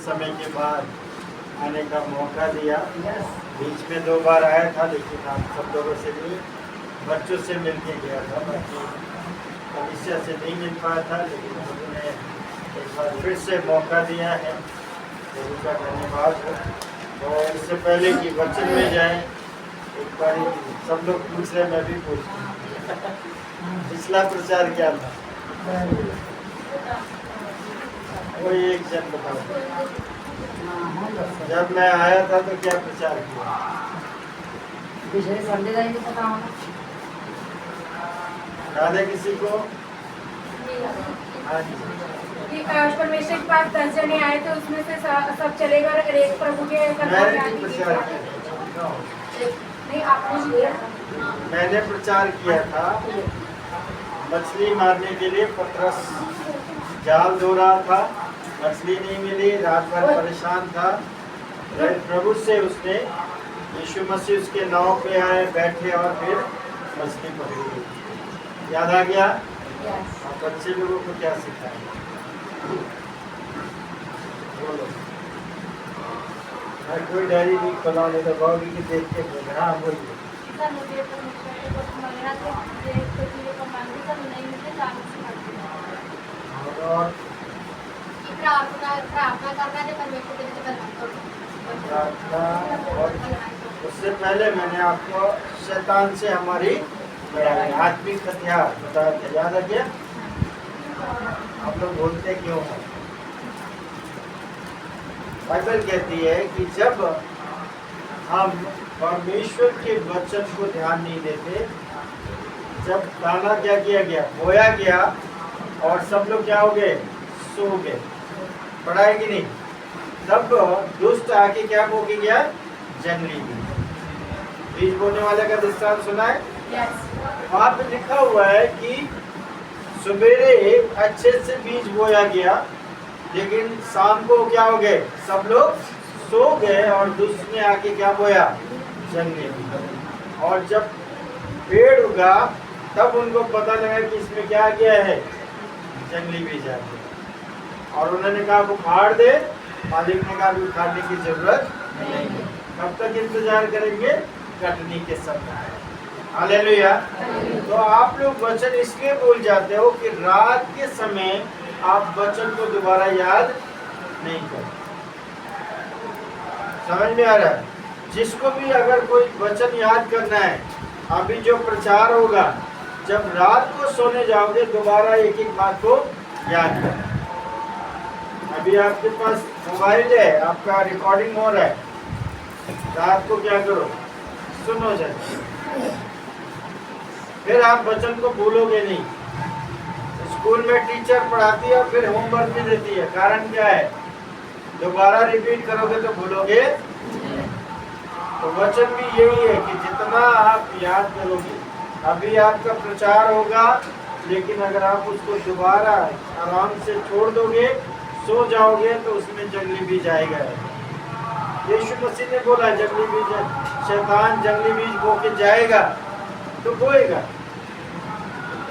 समय के बाद आने का मौका दिया। बीच में 2 बार आया था, लेकिन आप सब लोगों से भी बच्चों से मिल के गया था, बाकी कलिसिया से नहीं मिल पाया था। लेकिन उन्होंने एक बार फिर से मौका दिया है, तो उनका धन्यवाद हो। तो इससे पहले कि वचन में जाए, एक बार सब लोग पूछ रहे, मैं भी पूछता पिछला प्रचार क्या था? कोई एक जन बताओ, जब मैं आया था तो क्या प्रचार किया? पिछले संडे का ही नहीं पता होना। याद है किसी को? हाँ जी। कि परमेश्वर के पास 10 जने आए थे, उसमें से सब चले गए और एक प्रभु के मैंने भी प्रचार किया। नहीं, आपने किया। मैंने प्रचार किया था, मछली मारने के लिए पतरस जाल धो रहा था, मछली नहीं मिली, रात भर परेशान था। प्रभु से उसने यीशु मसीह उसके नाव पे आए, बैठे और फिर मछली पकड़ी गई। याद आ गया? आप बच्चे लोगों को क्या सिखाएं? बोलो। कोई डायरी नहीं खोला, नहीं तो भाभी की देख के बोले। हाँ बोलिए। और प्रार्थना, और उससे पहले मैंने आपको शैतान से हमारी लड़ाई, आत्मिक हथियार बताया था। याद है क्या? आप लोग बोलते क्यों हैं? बाइबल कहती है कि जब हम परमेश्वर के वचन को ध्यान नहीं देते, जब दाना क्या किया गया, बोया गया, और सब लोग क्या हो गए, सो गए, पढ़ा है कि नहीं? तब दुष्ट आके क्या बो के गया, जंगली बीज बोने वाले का दृष्टांत सुना है? वहाँ पे लिखा हुआ है कि सवेरे अच्छे से बीज बोया गया, लेकिन शाम को क्या हो गए, सब लोग सो गए, और दुष्ट ने आके क्या बोया, जंगली बीज। और जब पेड़ उगा तब उनको पता लगा कि इसमें क्या गया है, जंगली बीज आ गया। और उन्होंने कहा उखाड़ दे, मालिक ने कहा उखाड़ने की जरूरत नहीं। कब तक इंतजार करेंगे? कटनी के समय। हालेलुया। तो आप लोग वचन इसलिए भूल जाते हो कि रात के समय आप वचन को दोबारा याद नहीं करते। समझ में आ रहा है? जिसको भी अगर कोई वचन याद करना है, अभी जो प्रचार होगा, जब रात को सोने जाओगे दोबारा एक एक बात को याद करना। अभी आपके पास मोबाइल है, आपका रिकॉर्डिंग हो रहा है, रात को क्या करो, सुनो जरा, फिर आप वचन को भूलोगे नहीं। स्कूल में टीचर पढ़ाती है और फिर होमवर्क भी देती है, कारण क्या है, दोबारा रिपीट करोगे तो भूलोगे। तो वचन भी यही है कि जितना आप याद करोगे, अभी आपका प्रचार होगा, लेकिन अगर आप उसको दोबारा आराम से छोड़ दोगे, सो जाओगे, तो उसमें जंगली बीज आएगा। यीशु मसीह ने बोला जंगली बीज, शैतान जंगली बीज बो के जाएगा तो बोएगा।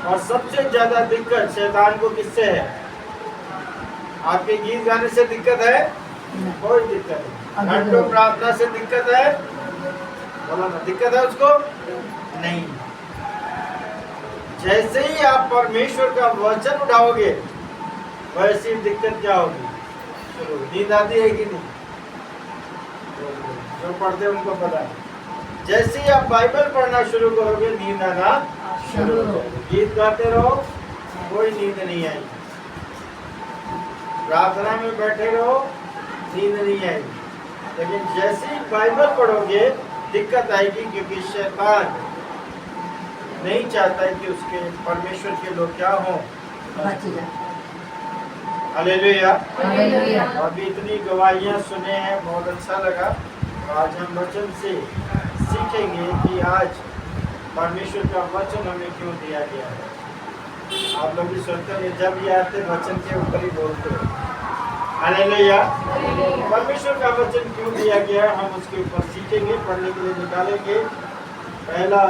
और सबसे ज्यादा दिक्कत शैतान को किससे है? आपके गीत गाने से दिक्कत है? कोई दिक्कत नहीं। घंटों प्रार्थना से दिक्कत है? बोला ना, दिक्कत है उसको? नहीं। जैसे ही आप परमेश्वर का वचन उठाओगे, वैसी दिक्कत क्या होगी? चलो, नींद आती है कि नहीं? जो पढ़ते हैं उनको पता है। जैसे ही आप बाइबल पढ़ना शुरू करोगे, नींद आना शुरू हो जाएगी। गीत गाते रहो, कोई नींद नहीं आएगी। प्रार्थना में बैठे रहो, नींद नहीं आएगी। लेकिन जैसे ही बाइबल पढ़ोगे, दिक्कत आएगी, क्योंकि शैतान नहीं चाहता है कि उसके परमेश्वर के लोग क्या हों, हालेलुया। अभी इतनी गवाहियाँ सुने हैं, बहुत अच्छा लगा। आज हम वचन से सीखेंगे कि आज परमेश्वर का वचन हमें क्यों दिया गया है। आप लोग भी सोचते हैं जब ये आते वचन के ऊपर ही बोलते हैं, हालेलुया। परमेश्वर का वचन क्यों दिया गया है, हम उसके ऊपर सीखेंगे, पढ़ने के लिए निकालेंगे। पहला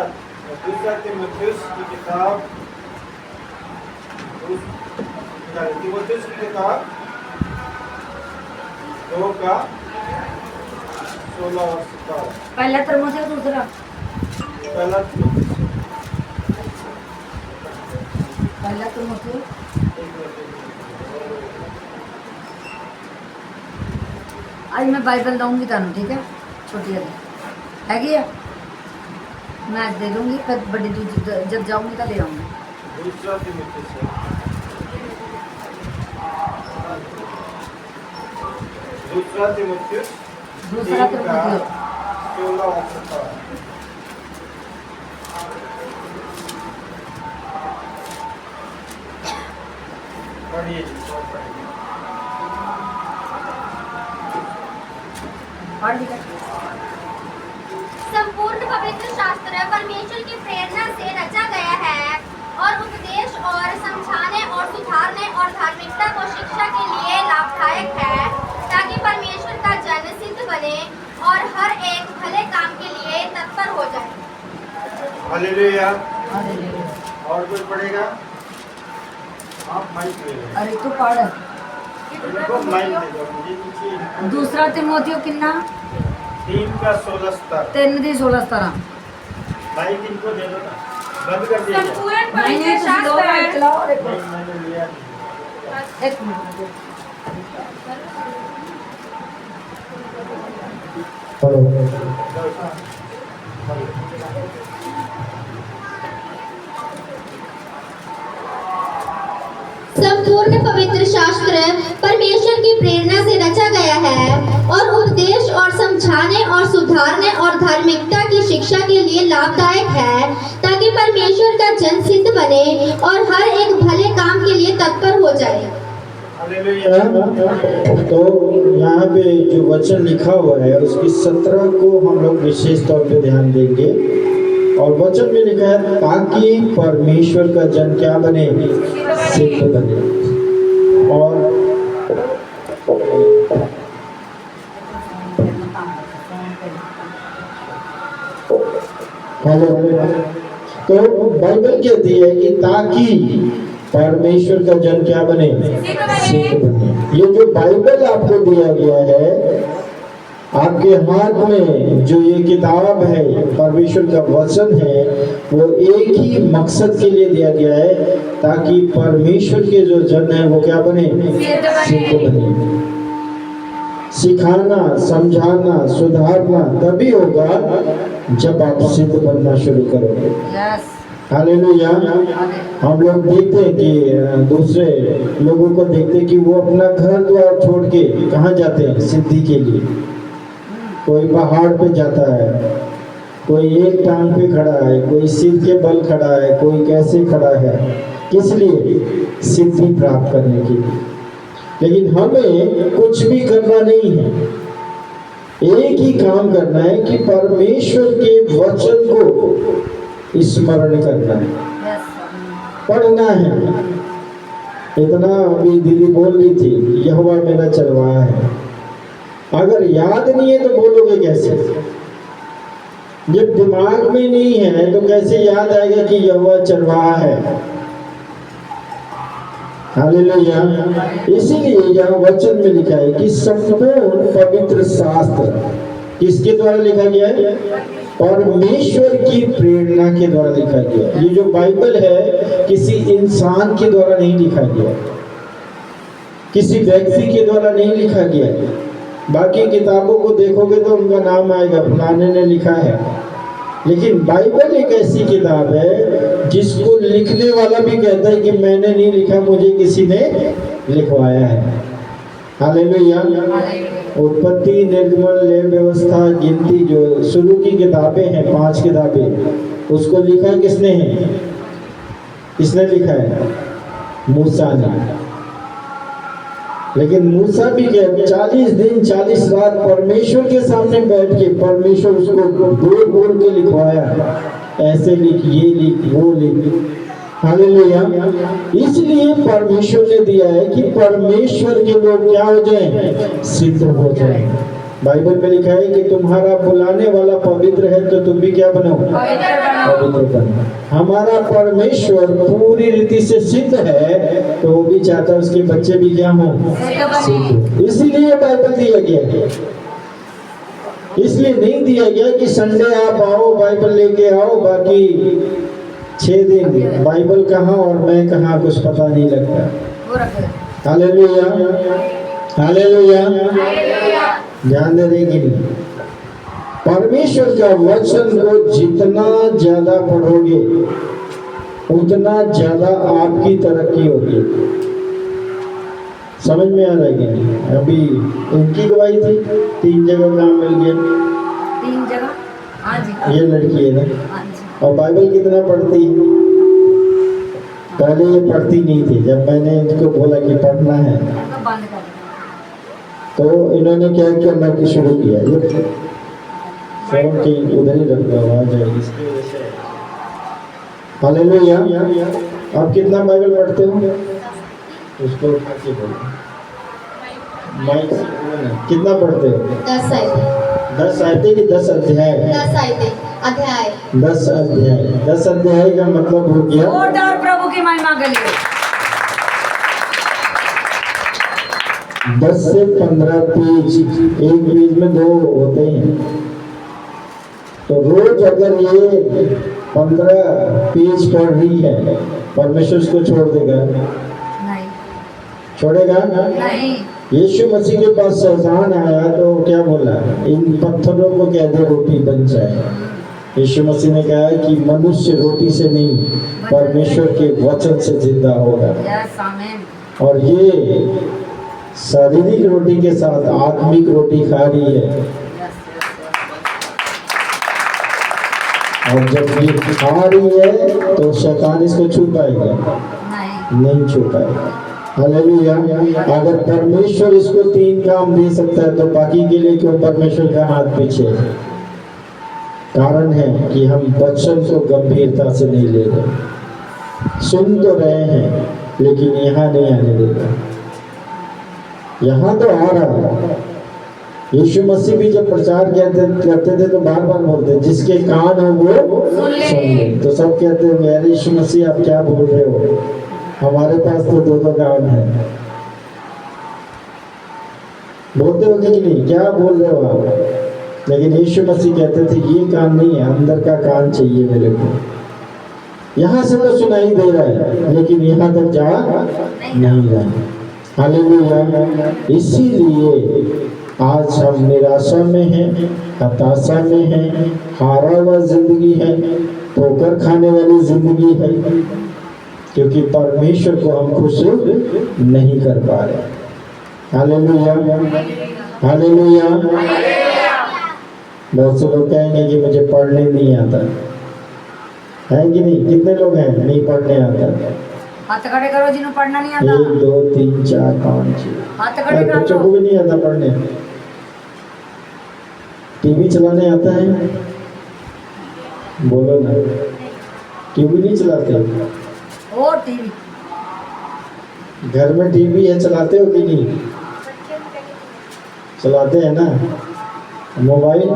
दूसरा तीमुथियुस की किताब, तीमुथियुस की किताब 2 का 16 और 17। पहला तिमोथी दूसरा पहला पहला तिमोथी आज मैं बाइबल दूंगी तुम, ठीक है, छोटी वाली हैगी है, मैं आज दे दूंगी, फिर बड़ी दूसरी जब जाऊंगी तो ले आऊंगी। दूसरा तिमोथी से दूसरा तिमोथी दूसरा तिमोथी 16 और 17। पढ़िए जी, पढ़िए। पढ़ लिखा। संपूर्ण पवित्र शास्त्र परमेश्वर की प्रेरणा से रचा गया है और उपदेश और समझाने और सुधारने और धार्मिकता को शिक्षा के लिए लाभदायक है, ताकि परमेश्वर का जन सिद्ध बने और हर एक भले काम के लिए तत्पर हो जाए। हालेलुया। हालेलुया। और कोई पढ़ेगा? आप माइक ले लें। अरे तू पढ़। इनको माइक दे दो, मुझे नीचे दूसरा तिमोथी कितना 3 का 16 17। 3 दी 16 17। माइक इनको दे दो ना, बंद कर दीजिए। संपूर्ण नहीं पवित्र नहीं, तुम दो मिनट शास्त्र चलाओ और एक नहीं, मैंने लिया नहीं। एक मिनट। संपूर्ण पवित्र शास्त्र परमेश्वर की प्रेरणा से रचा गया है और उपदेश और समझाने और सुधारने और धार्मिकता की शिक्षा के लिए लाभदायक है, ताकि परमेश्वर का जन सिद्ध बने और हर एक भले काम के लिए तत्पर हो जाए। हालेलुया। तो यहाँ पे जो वचन लिखा हुआ है उसकी 17 को हम लोग विशेष तौर पे ध्यान देंगे। और वचन में लिखा है ताकि परमेश्वर का जन क्या बने, सिद्ध बने। और तो बाइबल कहती है कि ताकि परमेश्वर का जन क्या बने, सिद्ध बने। ये जो बाइबल आपको दिया गया है, आपके हाथ में जो ये किताब है, परमेश्वर का वचन है, वो एक ही मकसद के लिए दिया गया है, ताकि परमेश्वर के जो जन है वो क्या बने, सिद्ध बने। सिखाना, समझाना, सुधारना तभी होगा जब आप सिद्ध बनना शुरू करोगे। यस। हालेलुया। हम लोग देखते हैं कि दूसरे लोगों को देखते हैं कि वो अपना घर द्वार छोड़ के कहाँ जाते हैं, सिद्धि के लिए। कोई पहाड़ पे जाता है, कोई एक टांग पे खड़ा है, कोई सिर के बल खड़ा है, कोई कैसे खड़ा है, किस लिए, सिद्धि प्राप्त करने के लिए। लेकिन हमें कुछ भी करना नहीं है, एक ही काम करना है कि परमेश्वर के वचन को स्मरण करना है, पढ़ना है। इतना अभी दीदी बोल रही थी, यहोवा मेरा चरवाहा है। अगर याद नहीं है तो बोलोगे कैसे? जब दिमाग में नहीं है तो कैसे याद आएगा कि यहोवा चरवाहा है? हालेलुया। इसीलिए यहाँ वचन में लिखा है कि संपूर्ण पवित्र शास्त्र किसके द्वारा लिखा गया है? परमेश्वर की प्रेरणा के द्वारा लिखा गया है। ये जो बाइबल है किसी इंसान के द्वारा नहीं लिखा गया, किसी व्यक्ति के द्वारा नहीं लिखा गया है। बाकी किताबों को देखोगे तो उनका नाम आएगा, फलाने ने लिखा है। लेकिन बाइबल एक ऐसी किताब है जिसको लिखने वाला भी कहता है कि मैंने नहीं लिखा, मुझे किसी ने लिखवाया है। हालेलुया। उत्पत्ति, निर्गमन, लेव व्यवस्था, गिनती, जो शुरू की किताबें हैं, 5 किताबें, उसको लिखा किसने है? किसने लिखा है? मूसा ने। लेकिन मूसा भी क्या, 40 दिन 40 रात परमेश्वर के सामने बैठ के परमेश्वर उसको बोल बोल के लिखवाया, ऐसे लिख, ये लिख, वो लिख। हालेलुया। इसलिए परमेश्वर ने दिया है कि परमेश्वर के लोग क्या हो जाएं, सिद्ध हो जाएं। बाइबल में लिखा है कि तुम्हारा बुलाने वाला पवित्र है तो तुम भी क्या बनो, पवित्र बनो। हमारा परमेश्वर पूरी रीति से सिद्ध है तो वो भी चाहता है उसके बच्चे भी क्या हों, सिद्ध। इसीलिए बाइबल दिया गया है। इसलिए नहीं दिया गया कि संडे आप आओ बाइबल लेके आओ, बाकी 6 दिन बाइबल कहाँ और मैं कहाँ कुछ पता नहीं लगता। Hallelujah, hallelujah. ध्यान दे देंगे नहीं। परमेश्वर का वचन को जितना ज्यादा पढ़ोगे उतना ज्यादा आपकी तरक्की होगी। समझ में आ रहा है कि नहीं? अभी उनकी गवाही थी 3 जगह काम मिल गया। 3 जगह, हाँ जी। ये लड़की है ना, हाँ जी। और बाइबल कितना पढ़ती है? पहले ये पढ़ती नहीं थी। जब मैंने इनको बोला कि पढ़ना है उनको बंद कर तो इन्होंने क्या करना की शुरू किया। ये फोन की उधर ही रख दो, आवाज आएगी इसकी वजह से। हालेलुया। आप कितना बाइबल पढ़ते हो? उसको उठा के बोलो, माइक से बोलो ना। कितना पढ़ते हो? 10 आयतें। 10 आयतें कि 10 अध्याय? 10 आयतें, अध्याय। 10 अध्याय। 10 अध्याय का मतलब हो गया जोरदार प्रभु की महिमा के लिए 10 से 15 पेज। एक पेज में 2 होते हैं, तो रोज अगर ये 15 पेज पढ़ रही है, परमेश्वर उसको छोड़ देगा? नहीं, छोड़ेगा? नहीं। यीशु मसीह के पास शैतान आया तो क्या बोला? इन पत्थरों को कह दे रोटी बन जाए। यीशु मसीह ने कहा कि मनुष्य रोटी से नहीं परमेश्वर के वचन से जिंदा होगा। यस, आमीन। और ये शारीरिक रोटी के साथ आत्मिक रोटी खा रही है। यस, और जब ये खा रही है तो शैतान इसको छू पाएगा? नहीं छू पाएगा। हालेलुया। अगर परमेश्वर इसको 3 काम दे सकता है तो बाकी के लिए क्यों परमेश्वर का हाथ पीछे? कारण है कि हम वचन को गंभीरता से नहीं ले रहे। सुन तो रहे हैं लेकिन यहाँ नहीं आने देता। यहाँ तो आ रहा है। यीशु मसीह भी जब प्रचार करते थे तो बार बार बोलते जिसके कान हो वो सुन ले। तो सब कहते हैं यार यीशु मसीह आप क्या बोल रहे हो, हमारे पास तो 2 कान है। बोलते हो कि नहीं, क्या बोल रहे हो आप? लेकिन यीशु मसीह कहते थे ये कान नहीं है, अंदर का कान चाहिए मेरे को। यहाँ से तो सुनाई दे रहा है लेकिन यहाँ तक जा नहीं रहा। हालेलुया। इसीलिए आज हम निराशा में हैं, हताशा में हैं, हारा हुआ जिंदगी है, ठोकर खाने वाली जिंदगी है, क्योंकि परमेश्वर को हम खुश नहीं कर पा रहे। Hallelujah, hallelujah. बहुत से लोग कहेंगे कि मुझे पढ़ने नहीं आता है कि नहीं? कितने लोग हैं नहीं पढ़ने आता? हाथ खड़े करो जिन्हें पढ़ना नहीं आता। 1 2 3 4 5 6। हाथ खड़े करो। बच्चों को भी नहीं आता पढ़ने। टीवी चलाने आता है? बोलो ना। टीवी नहीं चलाते? ओ टीवी घर में टीवी है, चलाते हो कि नहीं? चलाते हैं ना। मोबाइल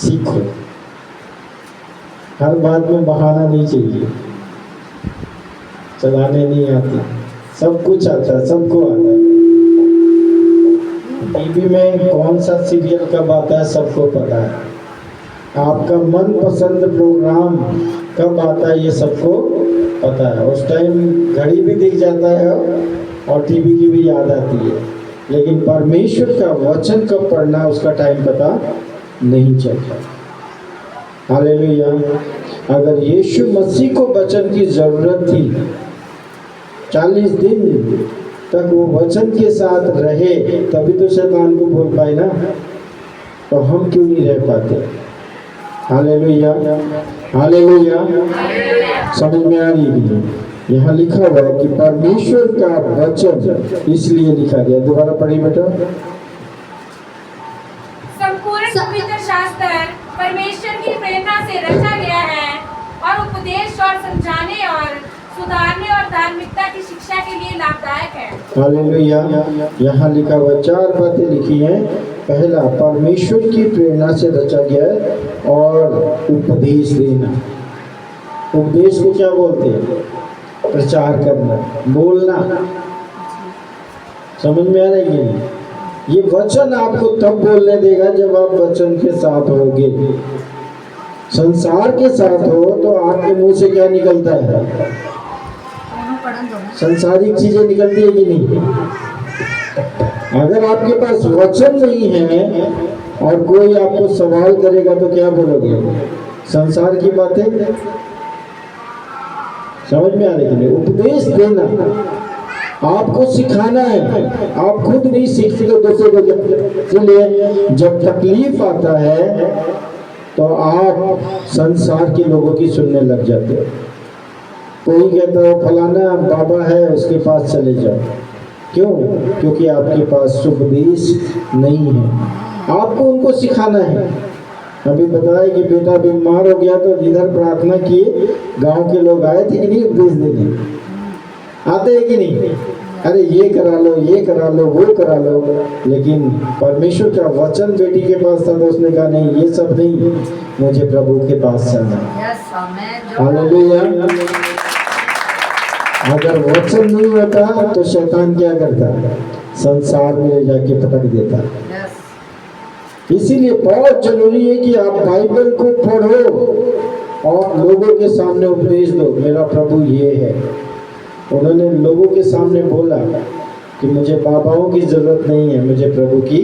सीखो। हर बात में बहाना नहीं चाहिए। चलाने नहीं आती, सब कुछ आता है, सबको आता है। टीवी में कौन सा सीरियल कब आता है सबको पता है। आपका मनपसंद प्रोग्राम कब आता है ये सबको पता है। उस टाइम घड़ी भी दिख जाता है और टीवी की भी याद आती है, लेकिन परमेश्वर का वचन कब पढ़ना उसका टाइम पता नहीं चलता। हालेलुया। अगर यीशु मसीह को वचन की जरूरत थी, 40 दिन तक वो वचन के साथ रहे तभी तो शैतान को बोल पाए ना, तो हम क्यों नहीं रह पाते? Hallelujah, hallelujah. समझ में आ रही है? यहाँ लिखा हुआ है कि परमेश्वर का वचन इसलिए लिखा गया। दोबारा पढ़िए बेटा। संपूर्ण पवित्र शास्त्र परमेश्वर की प्रेरणा से रचा गया है और उपदेश और समझाने और सुधारने और धार्मिकता की शिक्षा के लिए लाभदायक है। हालेलुया। यहाँ लिखा हुआ 4 बातें लिखी हैं। पहला, परमेश्वर की प्रेरणा से रचा गया है, और उपदेश देना। उपदेश को क्या बोलते हैं? प्रचार करना, बोलना। समझ में आ रहा है कि नहीं? ये वचन आपको तब बोलने देगा जब आप वचन के साथ होगे। संसार के साथ हो तो आपके मुंह से क्या निकलता है? दोनों पढ़न दो ना। संसारिक चीजें निकलती है कि नहीं? अगर आपके पास वचन नहीं है और कोई आपको सवाल करेगा तो क्या बोलोगे? संसार की बातें। समझ में आ रही है? उपदेश देना, आपको सिखाना है। आप खुद नहीं सीखते तो दूसरे को। इसलिए जब तकलीफ आता है तो आप संसार के लोगों की सुनने लग जाते हो। कोई कहता हो फलाना बाबा है, उसके पास चले जाओ। क्यों? क्योंकि आपके पास उपदेश नहीं है। आपको उनको सिखाना है। अभी बताया कि बेटा बीमार हो गया तो इधर प्रार्थना किए, गांव के लोग आए थे कि नहीं उपदेश देने? आते हैं कि नहीं? अरे ये करा लो, ये करा लो, वो करा लो। लेकिन परमेश्वर का वचन बेटी के पास था तो उसने कहा नहीं, ये सब नहीं, मुझे प्रभु के पास चलना है। Yes amen. हालेलुया। अगर वचन नहीं होता तो शैतान क्या करता? संसार में ले जाके पटक देता। यस इसीलिए बहुत जरूरी है कि आप बाइबल को पढ़ो और लोगों के सामने उपदेश दो। मेरा प्रभु ये है। उन्होंने लोगों के सामने बोला कि मुझे बाबाओं की जरूरत नहीं है, मुझे प्रभु की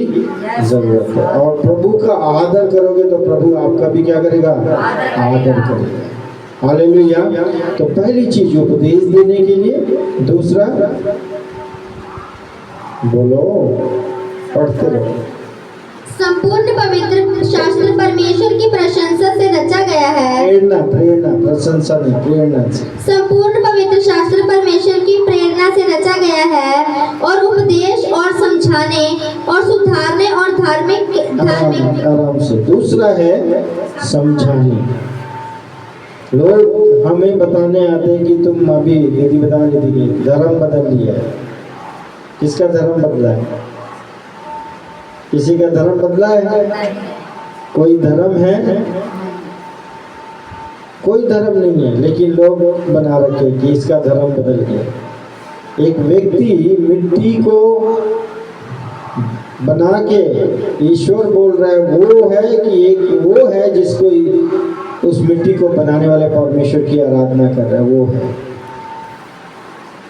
जरूरत है। और प्रभु का आदर करोगे तो प्रभु आपका भी क्या करेगा? आदर करेगा। हालेलुया। तो पहली चीज उपदेश देने के लिए। दूसरा, बोलो, पढ़ते रहो। संपूर्ण पवित्र शास्त्र परमेश्वर की प्रशंसा से रचा गया है। प्रेरणा, प्रेरणा, प्रशंसा नहीं, प्रेरणा से। संपूर्ण पवित्र शास्त्र परमेश्वर की प्रेरणा से रचा गया है और उपदेश और समझाने और सुधारने और धार्मिक आराम से। दूसरा है समझाने। लोग हमें बताने आते हैं कि तुम अभी यदि बता रही थी धर्म बदल लिया है। किसका धर्म बदला है? किसी का धर्म बदला है? कोई धर्म है? कोई धर्म नहीं है, लेकिन लोग बना रखे कि इसका धर्म बदल गया। एक व्यक्ति मिट्टी को बना के ईश्वर बोल रहा है, वो है कि एक वो है जिसको उस मिट्टी को बनाने वाले परमेश्वर की आराधना कर रहा है, वो है।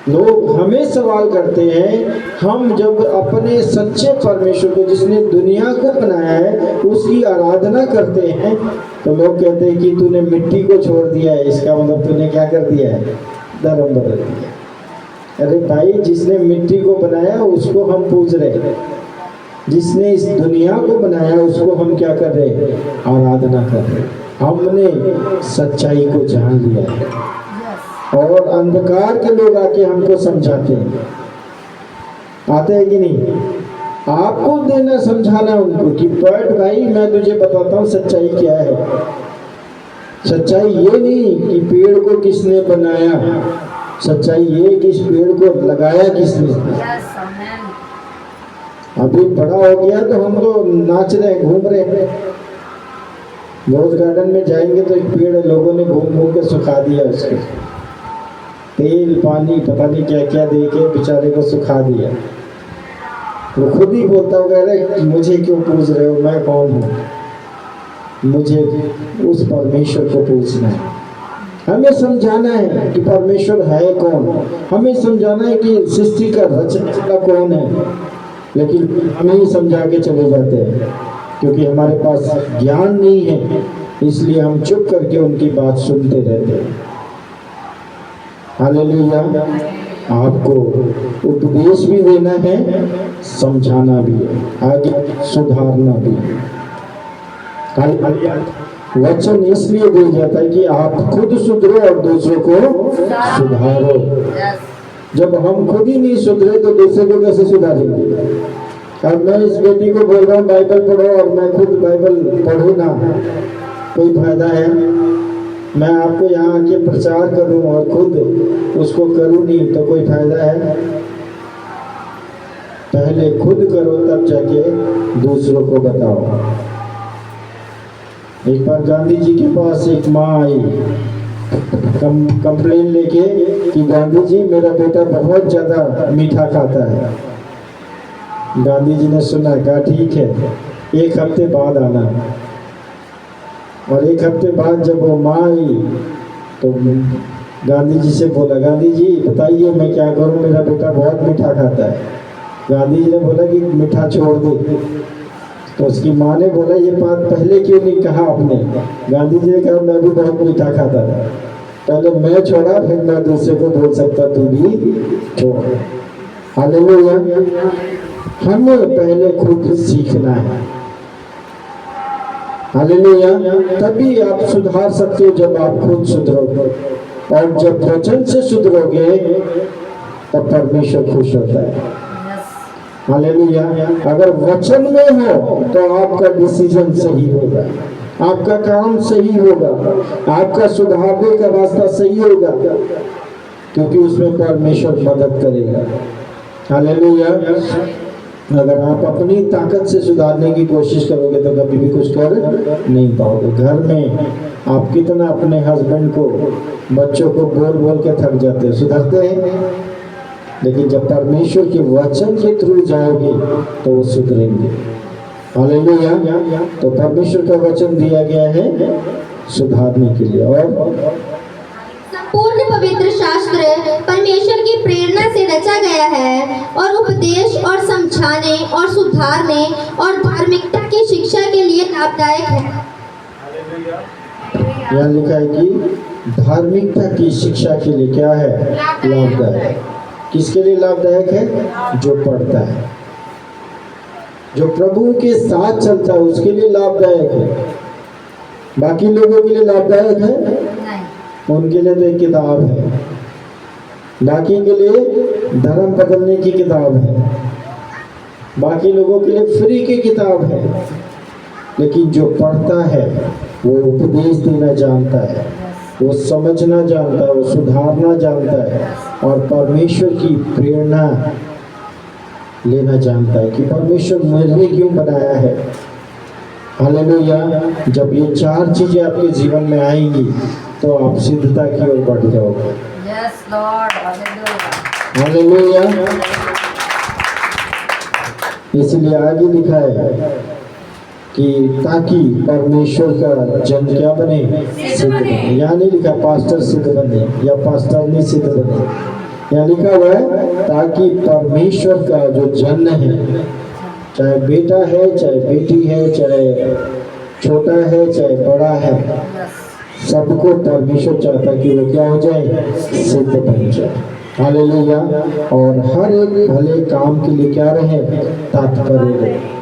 लोग हमें सवाल करते हैं, हम जब अपने सच्चे परमेश्वर को जिसने दुनिया को बनाया है उसकी आराधना करते हैं तो लोग कहते हैं कि तूने मिट्टी को छोड़ दिया है। इसका मतलब तूने क्या कर दिया है? धर्म बदल दिया। अरे भाई, जिसने मिट्टी को बनाया उसको हम पूज रहे हैं, जिसने इस दुनिया को बनाया उसको हम क्या कर रहे हैं? आराधना कर रहे हैं। हमने सच्चाई को जान लिया है और अंधकार के लोग आके हमको समझाते हैं। आते हैं कि नहीं? आपको देना समझाना उनको कि बैठ भाई, मैं तुझे बताता हूँ सच्चाई क्या है। सच्चाई ये नहीं कि पेड़ को किसने बनाया, सच्चाई ये कि इस पेड़ को लगाया किसने। अभी बड़ा हो गया तो हम तो नाच रहे, घूम रहे हैं। रोज गार्डन में जाएंगे तो एक पेड़ लोगों ने घूम घूम के सुखा दिया, उसको तेल पानी पता नहीं क्या क्या दे के बेचारे को सुखा दिया। वो खुद ही बोलता होगा, अरे मुझे क्यों पूछ रहे हो, मैं कौन हूँ? मुझे उस परमेश्वर को पूछना है। हमें समझाना है कि परमेश्वर है कौन, हमें समझाना है कि सृष्टि का रचना कौन है। लेकिन हमें ही समझा के चले जाते हैं क्योंकि हमारे पास ज्ञान नहीं है, इसलिए हम चुप करके उनकी बात सुनते रहते हैं। हालेलुया। आपको उपदेश भी देना है, समझाना भी है, आगे सुधारना भी है। वचन इसलिए दिया जाता है कि आप खुद सुधरो और दूसरों को सुधारो। जब हम खुद ही नहीं सुधरे तो दूसरे को कैसे सुधारेंगे? अब मैं इस बेटी को बोल रहा हूँ बाइबल पढ़ो और मैं खुद बाइबल पढ़ूँ ना, कोई फायदा है? मैं आपको यहाँ आके प्रचार करूं और खुद उसको करूं नहीं तो कोई फायदा है? पहले खुद करो तब जाके दूसरों को बताओ। एक बार गांधी जी के पास एक माँ आई कंप्लेन लेके कि गांधी जी मेरा बेटा बहुत ज़्यादा मीठा खाता है। गांधी जी ने सुना, कहा ठीक है, 1 हफ्ते बाद आना। और 1 हफ्ते बाद जब वो माँ आई तो गांधी जी से बोला, गांधी जी बताइए मैं क्या करूं, मेरा बेटा बहुत मीठा खाता है। गांधी जी ने बोला कि मीठा छोड़ दे। तो उसकी माँ ने बोला, ये बात पहले क्यों नहीं कहा आपने? गांधी जी ने कहा, मैं भी बहुत मीठा खाता था, पहले मैं छोड़ा फिर मैं दूसरे को बोल सकता तू भी छोड़। हालेलुया। हमें पहले खुद सीखना है। हालेलुया। तभी आप सुधार सकते हो जब आप खुद सुधरोगे, और जब वचन से सुधरोगे तब परमेश्वर खुश होता है। हालेलुया। अगर वचन में हो तो आपका डिसीजन सही होगा, आपका काम सही होगा, आपका सुधारने का रास्ता सही होगा, क्योंकि उसमें परमेश्वर मदद करेगा। हालेलुया। अगर आप अपनी ताकत से सुधारने की कोशिश करोगे तो कभी भी कुछ कर नहीं पाओगे। घर में आप कितना अपने हस्बैंड को, बच्चों को बोल बोल के थक जाते हैं, सुधरते हैं? लेकिन जब परमेश्वर के वचन के थ्रू जाओगे तो वो सुधरेंगे। हालेलुया। तो परमेश्वर का वचन दिया गया है सुधारने के लिए। और संपूर्ण पवित्र शास्त्र परमेश्वर की प्रेरणा से रचा गया है और उपदेश और समझाने और सुधारने और धार्मिकता की शिक्षा के लिए लाभदायक है। यहाँ लिखा है कि धार्मिकता की शिक्षा के लिए क्या है? लाभदायक। किसके लिए लाभदायक है? जो पढ़ता है, जो प्रभु के साथ चलता है, उसके लिए लाभदायक है। बाकी लोगों के लिए लाभदायक है? नहीं। उनके लिए तो एक किताब है, बाकी के लिए धर्म बदलने की किताब है, बाकी लोगों के लिए फ्री की किताब है। लेकिन जो पढ़ता है वो उपदेश देना जानता है, वो समझना जानता है, वो सुधारना जानता है और परमेश्वर की प्रेरणा लेना जानता है कि परमेश्वर मुझे क्यों बनाया है। हालेलुया। जब ये 4 चीजें आपके जीवन में आएंगी तो आप सिद्धता की ओर बढ़ जाओगे। Yes Lord. हालेलुया। हालेलुया। इसलिए आगे लिखा है कि ताकि परमेश्वर का जन क्या बने? सिद्ध बने। यहाँ नहीं लिखा पास्टर सिद्ध बने या पास्टर नहीं सिद्ध बने, यहाँ लिखा हुआ है ताकि परमेश्वर का जो जन है, चाहे बेटा है, चाहे बेटी है, चाहे छोटा है, चाहे बड़ा है, सबको परमेश्वर चाहता है कि वो क्या हो जाए? सिद्ध बन जाए। हालेलुया। और हर एक भले काम के लिए क्या रहे? तात्पर्य रहे।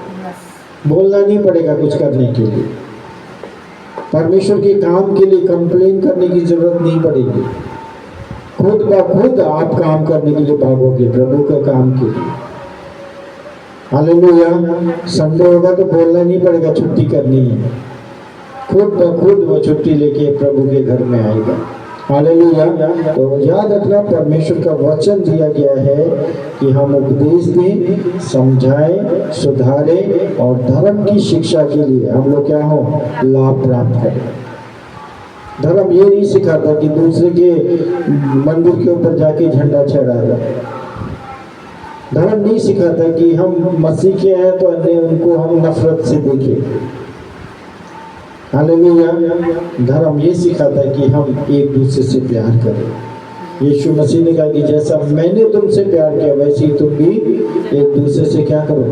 बोलना नहीं पड़ेगा कुछ करने के लिए, परमेश्वर के काम के लिए कंप्लेन करने की जरूरत नहीं पड़ेगी। खुद ब खुद आप काम करने के लिए भागोगे प्रभु के काम के लिए। हालेलुया। संडे होगा तो बोलना नहीं पड़ेगा छुट्टी करनी है, खुद ब खुद वो छुट्टी लेके प्रभु के घर में आएगा। हालेलुया। तो याद रखना परमेश्वर का वचन दिया गया है कि हम उपदेश दें, समझाएं, सुधारें और धर्म की शिक्षा के लिए हम लोग क्या हो? लाभ प्राप्त करें। धर्म ये नहीं सिखाता कि दूसरे के मंदिर के ऊपर जाके झंडा चढ़ा दो। धर्म नहीं सिखाता कि हम मसीह के हैं तो अन्य उनको हम नफरत से देखें। हालेलुया। धर्म ये सिखाता है कि हम एक दूसरे से प्यार करें। यीशु मसीह ने कहा कि जैसा मैंने तुमसे प्यार किया वैसे ही तुम भी एक दूसरे से क्या करो?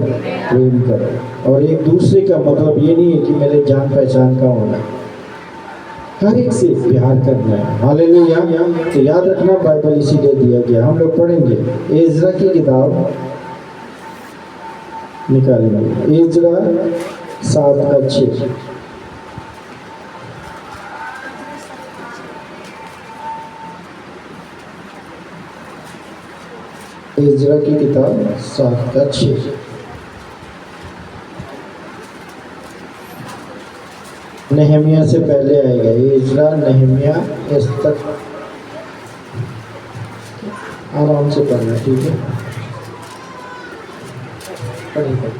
प्रेम करो। और एक दूसरे का मतलब ये नहीं है कि मेरे जान पहचान का होना, हर एक से प्यार करना है। हालेलुया। तो याद रखना बाइबल इसीलिए दिया गया। हम लोग पढ़ेंगे एजरा की किताब निकालेंगे, एजरा 7:6। एजरा की किताब 7:6। नेहमिया से पहले आएगा, इज़रा, नेहमिया, एस्तर। आराम से पढ़ना, ठीक है? पढ़िए।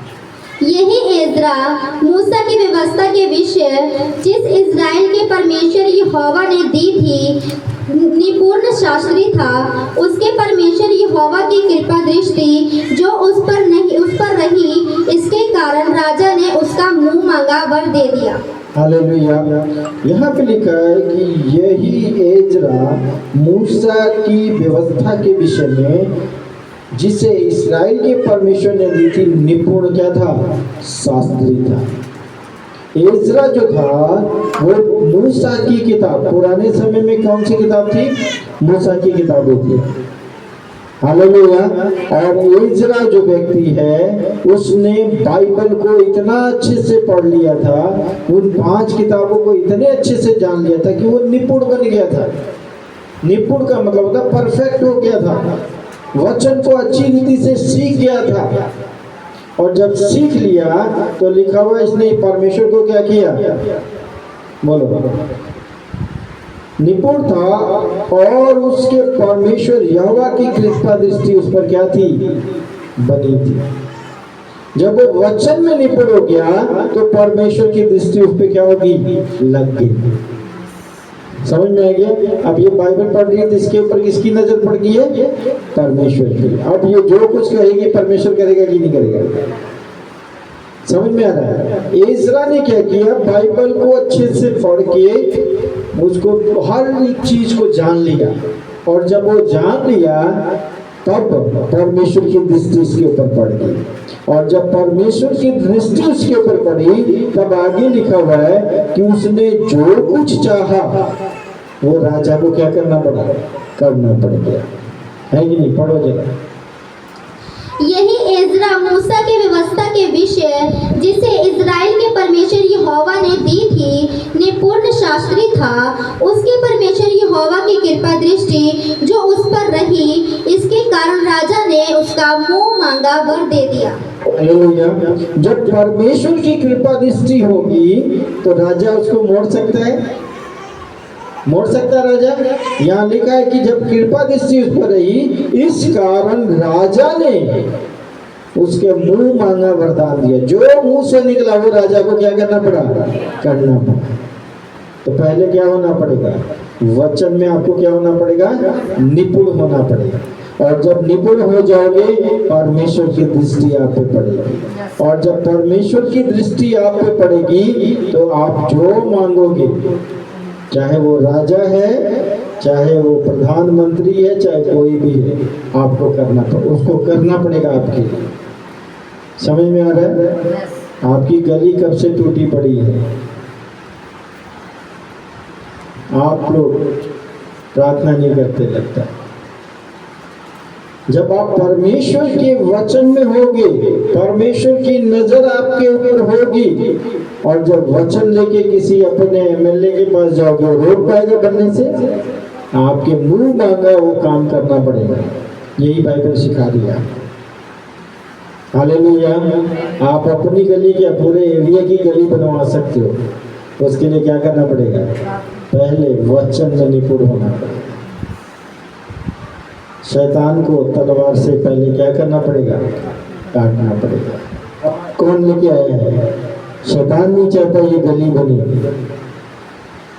यही एज़रा मूसा की व्यवस्था के विषय जिस इज़राइल के परमेश्वर यहोवा ने दी थी निपुण शास्त्री था। उसके परमेश्वर यहोवा की कृपा दृष्टि जो उस पर रही, इसके कारण राजा ने उसका मुंह मांगा वर दे दिया। हालेलुया। यहाँ पे लिखा है कि यही एज़रा मूसा की व्यवस्था के विषय में जिसे इस्राएल के परमेश्वर ने दी थी, निपुण क्या था? शास्त्री था। एज़रा जो था वो मूसा की किताब, पुराने समय में कौन सी किताब थी? मूसा की किताबें थी। हालेलुया। और एज़रा जो व्यक्ति है उसने बाइबल को इतना अच्छे से पढ़ लिया था, उन 5 किताबों को इतने अच्छे से जान लिया था कि वो निपुण बन गया था। निपुण का मतलब होता परफेक्ट हो गया था, वचन को अच्छी रीति से सीख गया था। और जब सीख लिया तो लिखा हुआ इसने परमेश्वर को क्या किया? बोलो। निपुण था और उसके परमेश्वर यहोवा की कृपा दृष्टि उस पर क्या थी? बनी थी। जब वो वचन में निपुण हो गया तो परमेश्वर की दृष्टि उस पर क्या होगी? लग गई। समझ में आ गया? अब ये बाइबल पढ़ रही है तो इसके ऊपर किसकी नजर पड़ गई है? परमेश्वर की। अब ये जो कुछ कहेगी परमेश्वर करेगा कि नहीं करेगा? समझ में आ रहा है? एज़रा ने क्या किया? बाइबल को अच्छे से पढ़ के उसको हर एक चीज को जान लिया, और जब वो जान लिया तब परमेश्वर की दृष्टि उसके ऊपर पड़ गई, और जब परमेश्वर की दृष्टि उसके ऊपर पड़ी तब आगे लिखा हुआ है कि उसने जो कुछ चाहा वो राजा को क्या करना पड़ा? करना पड़ गया। है कि नहीं? पढ़ो जरा। यही एज़रा मूसा की व्यवस्था के विषय जिसे इज़राइल के परमेश्वर यहोवा ने दी थी निपुण शास्त्री था। उसके परमेश्वर यहोवा की कृपा दृष्टि जो उस पर रही, इसके कारण राजा ने उसका मुंह मांगा वर दे दिया। हालेलुया। जब परमेश्वर की कृपा दृष्टि होगी तो राजा उसको मोड़ सकता है? मोड़ सकता है राजा? यहाँ लिखा है कि जब कृपा दृष्टि उस पर रही, इस कारण राजा ने उसके मुंह मांगा वरदान दिया। जो मुंह से निकला वो राजा को क्या करना पड़ा? करना पड़ा। तो पहले क्या होना पड़ेगा? वचन में आपको क्या होना पड़ेगा? निपुण होना पड़ेगा। और जब निपुण हो जाओगे परमेश्वर की दृष्टि आप पे पड़ेगी, और जब परमेश्वर की दृष्टि आप पे पड़ेगी तो आप जो मांगोगे, चाहे वो राजा है, चाहे वो प्रधानमंत्री है, चाहे कोई भी है, आपको करना उसको करना पड़ेगा आपके लिए। समझ में आ रहा है? आपकी गली कब से टूटी पड़ी है? आप लोग प्रार्थना नहीं करते लगता। जब आप परमेश्वर के वचन में होगे, परमेश्वर की नजर आपके ऊपर होगी, और जब वचन लेके किसी अपने एमएलए के पास जाओगे, रोक पाएगा बनने से? आपके मुंह मांगा वो काम करना पड़ेगा। यही बाइबल सिखा दिया। हालेलुया। आप अपनी गली के पूरे एरिया की गली बनवा सकते हो। उसके लिए क्या करना पड़ेगा? पहले वचन में निपुण होना पड़ेगा। शैतान को तलवार से पहले क्या करना पड़ेगा? काटना पड़ेगा। कौन लेके आया है? शैतान नहीं चाहता ये गली बनी,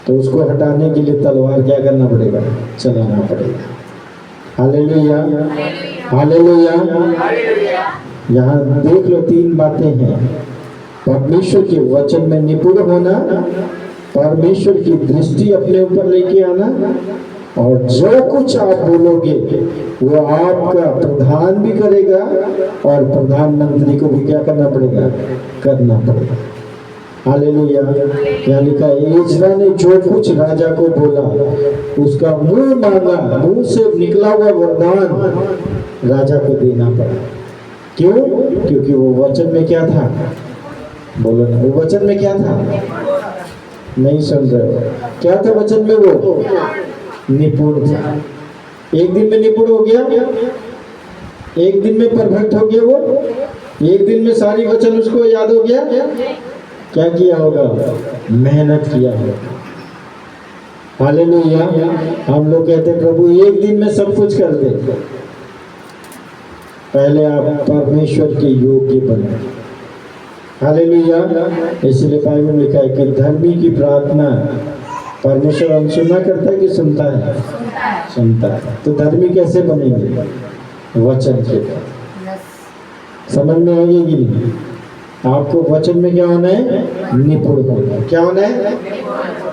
तो उसको हटाने के लिए तलवार क्या करना पड़ेगा? चलाना पड़ेगा। Hallelujah, hallelujah. यहाँ देख लो 3 बातें हैं। परमेश्वर के वचन में निपुण होना, परमेश्वर की दृष्टि अपने ऊपर लेके आना, और जो कुछ आप बोलोगे वो आपका प्रधान भी करेगा और प्रधानमंत्री को भी क्या करना पड़ेगा? करना पड़ेगा। हालेलुया। यहाँ लिखा है एज़रा ने जो कुछ राजा को बोला, उसका मुंह मांगा, मुंह से निकला हुआ वरदान राजा को देना पड़ा। क्यों? क्योंकि वो वचन में क्या था? बोलो ना, वो वचन में क्या था? नहीं सुन रहे हो? क्या था वचन में? वो निपुण था। एक दिन में निपुण हो गया, एक दिन में परफेक्ट हो गया, वो एक दिन में सारी वचन उसको याद हो गया। क्या किया होगा? मेहनत किया होगा। हालेलुया। हम लोग कहते हैं प्रभु एक दिन में सब कुछ कर दे। पहले आप परमेश्वर के योग्य बने। हालेलुया। इसलिए बाइबल में लिखा है कि धर्मी की प्रार्थना परमेश्वर अनसुना करता है कि सुनता है? सुनता है। तो धर्मी कैसे बनेंगे? वचन के द्वारा। यस। समझ में आएगी कि नहीं? आपको वचन में क्या होना है? निपुण होना है। क्या होना है?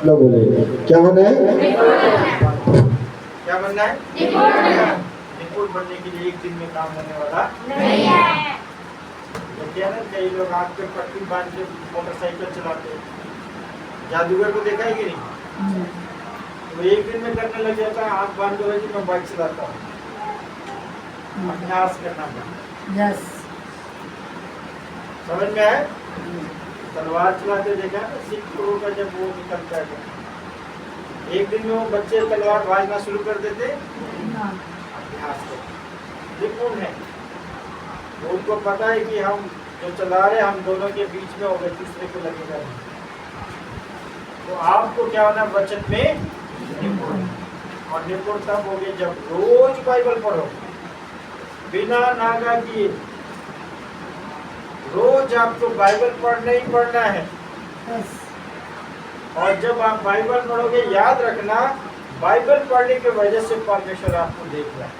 लोग बोले क्या होना है? क्या बनना है? निपुण बनने के लिए एक दिन में काम होने वाला नहीं है। क्या ना, कई लोग हाथ पे पट्टी बांध के मोटरसाइकिल चलाते हैं। जादूगर को देखा है कि नहीं? वो एक दिन में करने लग जाता है। हाथ बांध दो कि मैं बाइक चलाता हूँ। अभ्यास करना पड़ता। यस। समझ में आए? तलवार चलाते देखा ना, सिख लोगों का जब वो निकलता है एक दिन में वो बच्चे तलवार भाजना शुरू कर देते। अभ्यास करते, निपुण है। उनको पता है कि हम जो चला रहे हम दोनों के बीच में होगा, तीसरे को लगेगा नहीं। तो आपको क्या होना? वचन में निपुण। और निपुण तब होगे जब रोज बाइबल पढ़ो बिना नागा किए। रोज आपको बाइबल पढ़ना ही पढ़ना है। यस। और जब आप बाइबल पढ़ोगे याद रखना, बाइबल पढ़ने की वजह से परमेश्वर आपको देख रहा है।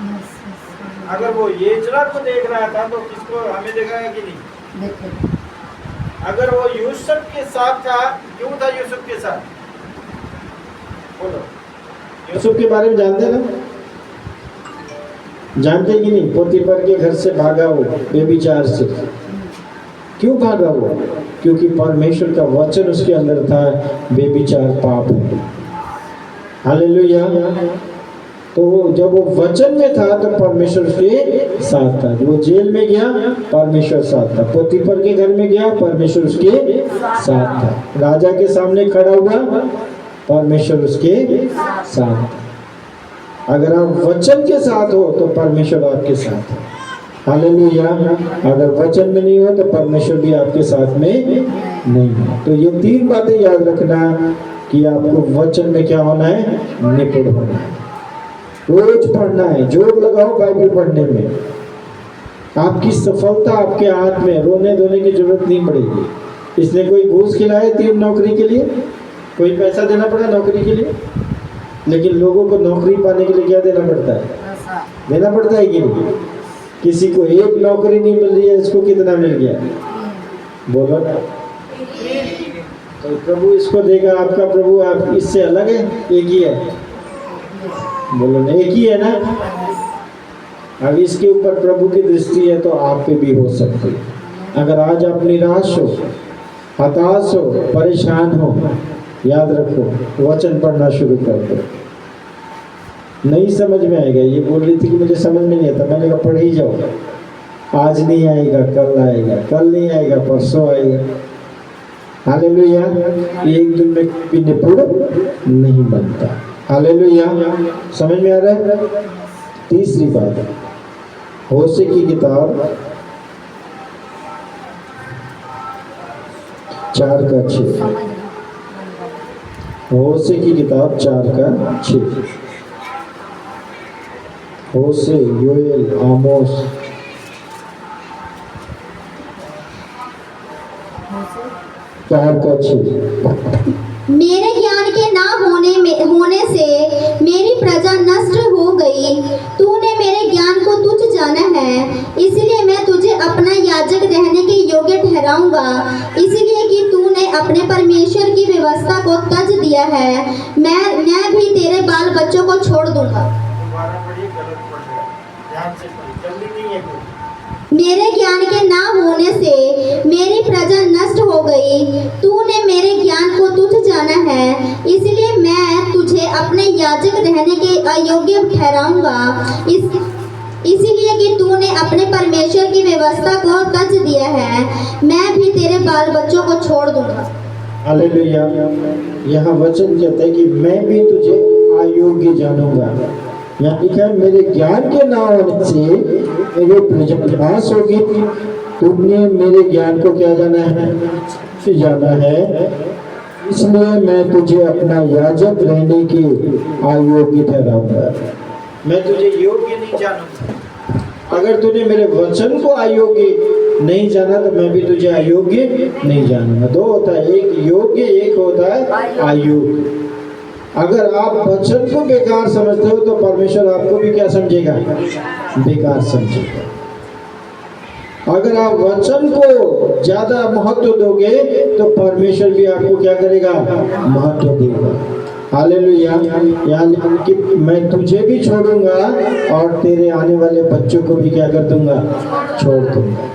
यस। अगर वो येजरा को देख रहा था तो किसको? हमें देखेगा कि नहीं? देखो। अगर वो यूसुफ के साथ था, क्यों था यूसुफ के साथ? बोलो। यूसुफ के बारे में जानते ना? जानते कि नहीं? पोतीफर के घर से भागा वो बेविचार से। क्यों भागा वो? क्योंकि परमेश्वर का वचन उसके अंदर था, बेविचार पाप है। हालेलुया। तो जब वो वचन में था तो परमेश्वर उसके साथ था। वो जेल में गया, परमेश्वर साथ था। पोतीफर के घर में गया, परमेश्वर उसके साथ था। राजा के सामने खड़ा हुआ, परमेश्वर उसके साथ था। अगर आप वचन के साथ हो तो परमेश्वर आपके साथ है। हालेलुया। अगर वचन में नहीं हो तो परमेश्वर भी आपके साथ में नहीं है। तो ये तीन बातें याद रखना कि आपको वचन में क्या होना है? निपुण होना है। रोज पढ़ना है। जोर लगाओ बाइबल पढ़ने में। आपकी सफलता आपके हाथ में। रोने धोने की जरूरत नहीं पड़ेगी। इसने कोई घूस खिलाया 3 नौकरी के लिए? कोई पैसा देना पड़ा नौकरी के लिए? लेकिन लोगों को नौकरी पाने के लिए क्या देना पड़ता है? देना पड़ता है कि नहीं? किसी को 1 नौकरी नहीं मिल रही है, इसको कितना मिल गया? बोलो ना। तो प्रभु इसको देगा। आपका प्रभु आप इससे अलग है? एक ही है? बोलो ना, एक ही है ना? अब इसके ऊपर प्रभु की दृष्टि है तो आप पे भी हो सकती है। अगर आज आप निराश हो, हताश हो, परेशान हो, याद रखो वचन पढ़ना शुरू कर दो। नहीं समझ में आएगा। ये बोल रही थी कि मुझे समझ में नहीं आता। मैंने कहा पढ़ ही जाओ। आज नहीं आएगा कल आएगा, कल नहीं आएगा परसों आएगा। हालेलुया। एक दिन में भी निपुण नहीं बनता। हालेलुया। समझ में आ रहा है? तीसरी बात, होशे की किताब 4:6। होशे की किताब 4:6। होशे, योएल, आमोस। मेरे ज्ञान के ना होने से मेरी प्रजा नष्ट हो गई। तूने मेरे ज्ञान को तुच्छ जाना है, इसलिए मैं तुझे अपना याजक रहने के योग्य ठहराऊंगा। इसलिए कि तूने अपने परमेश्वर की व्यवस्था को तज दिया है, मैं भी तेरे बाल बच्चों को छोड़ दूंगा। मेरे ज्ञान के ना होने से मेरी प्रजा नष्ट हो गई। तूने मेरे ज्ञान को तुच्छ जाना है, इसलिए मैं तुझे अपने याजक रहने के अयोग्य ठहराऊंगा। इसलिए कि तूने अपने परमेश्वर की व्यवस्था को तज दिया है, मैं भी तेरे बाल बच्चों को छोड़ दूंगा। हालेलुया। यहाँ वचन कहता है कि मैं भी तुझे अयोग्य जानूंगा। यहाँ लिखा है मेरे ज्ञान के ना होने से मेरी प्रजा नाश होगी। तुमने मेरे ज्ञान को क्या जाना है, जाना है, इसलिए मैं तुझे अपना याजक रहने के अयोग्य ठहराऊंगा। मैं तुझे योग्य नहीं जानूंगा। अगर तूने मेरे वचन को अयोग्य नहीं जाना तो मैं भी तुझे अयोग्य नहीं जानूंगा। दो होता है, एक योग्य, एक होता है अयोग्य। अगर आप वचन को बेकार समझते हो तो परमेश्वर आपको भी क्या समझेगा, बेकार समझेगा। अगर आप वचन को ज्यादा महत्व दोगे तो परमेश्वर भी आपको क्या करेगा, महत्व देगा। हालेलुया। यानी कि मैं तुझे भी छोड़ूंगा और तेरे आने वाले बच्चों को भी क्या कर दूंगा, छोड़ दूंगा।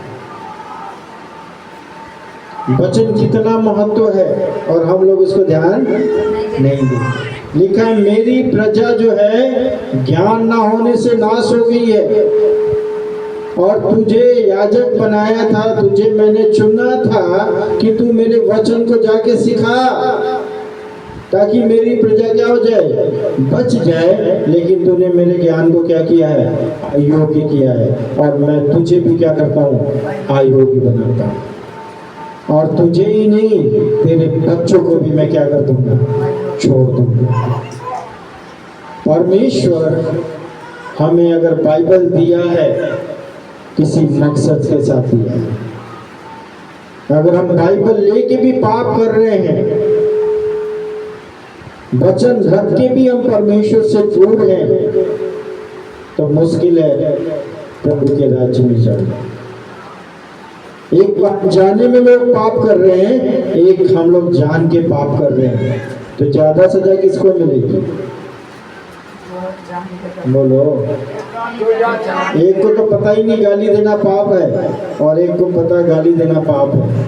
वचन कितना महत्व है और हम लोग उसको ध्यान नहीं देते। लिखा है मेरी प्रजा जो है ज्ञान ना होने से नाश हो गई है, और तुझे याजक बनाया था, तुझे मैंने चुना था कि तू मेरे वचन को जाके सिखा, ताकि मेरी प्रजा क्या हो जाए, बच जाए। लेकिन तूने मेरे ज्ञान को क्या किया है, अयोग्य किया है, और मैं तुझे भी क्या करता हूँ, अयोग्य बनाता हूँ। और तुझे ही नहीं, तेरे बच्चों को भी मैं क्या कर दूंगा, छोड़ दूंगा। परमेश्वर हमें अगर बाइबल दिया है किसी मकसद के साथ दिया है। अगर हम बाइबल लेके भी पाप कर रहे हैं, वचन रख के भी हम परमेश्वर से दूर हैं, तो मुश्किल है प्रभु के राज्य में जाना। एक जाने में लोग पाप कर रहे हैं, एक हम लोग जान के पाप कर रहे हैं, तो ज्यादा सजा किसको मिलेगी, बोलो। एक को तो पता ही नहीं गाली देना पाप है, और एक को पता गाली देना पाप है।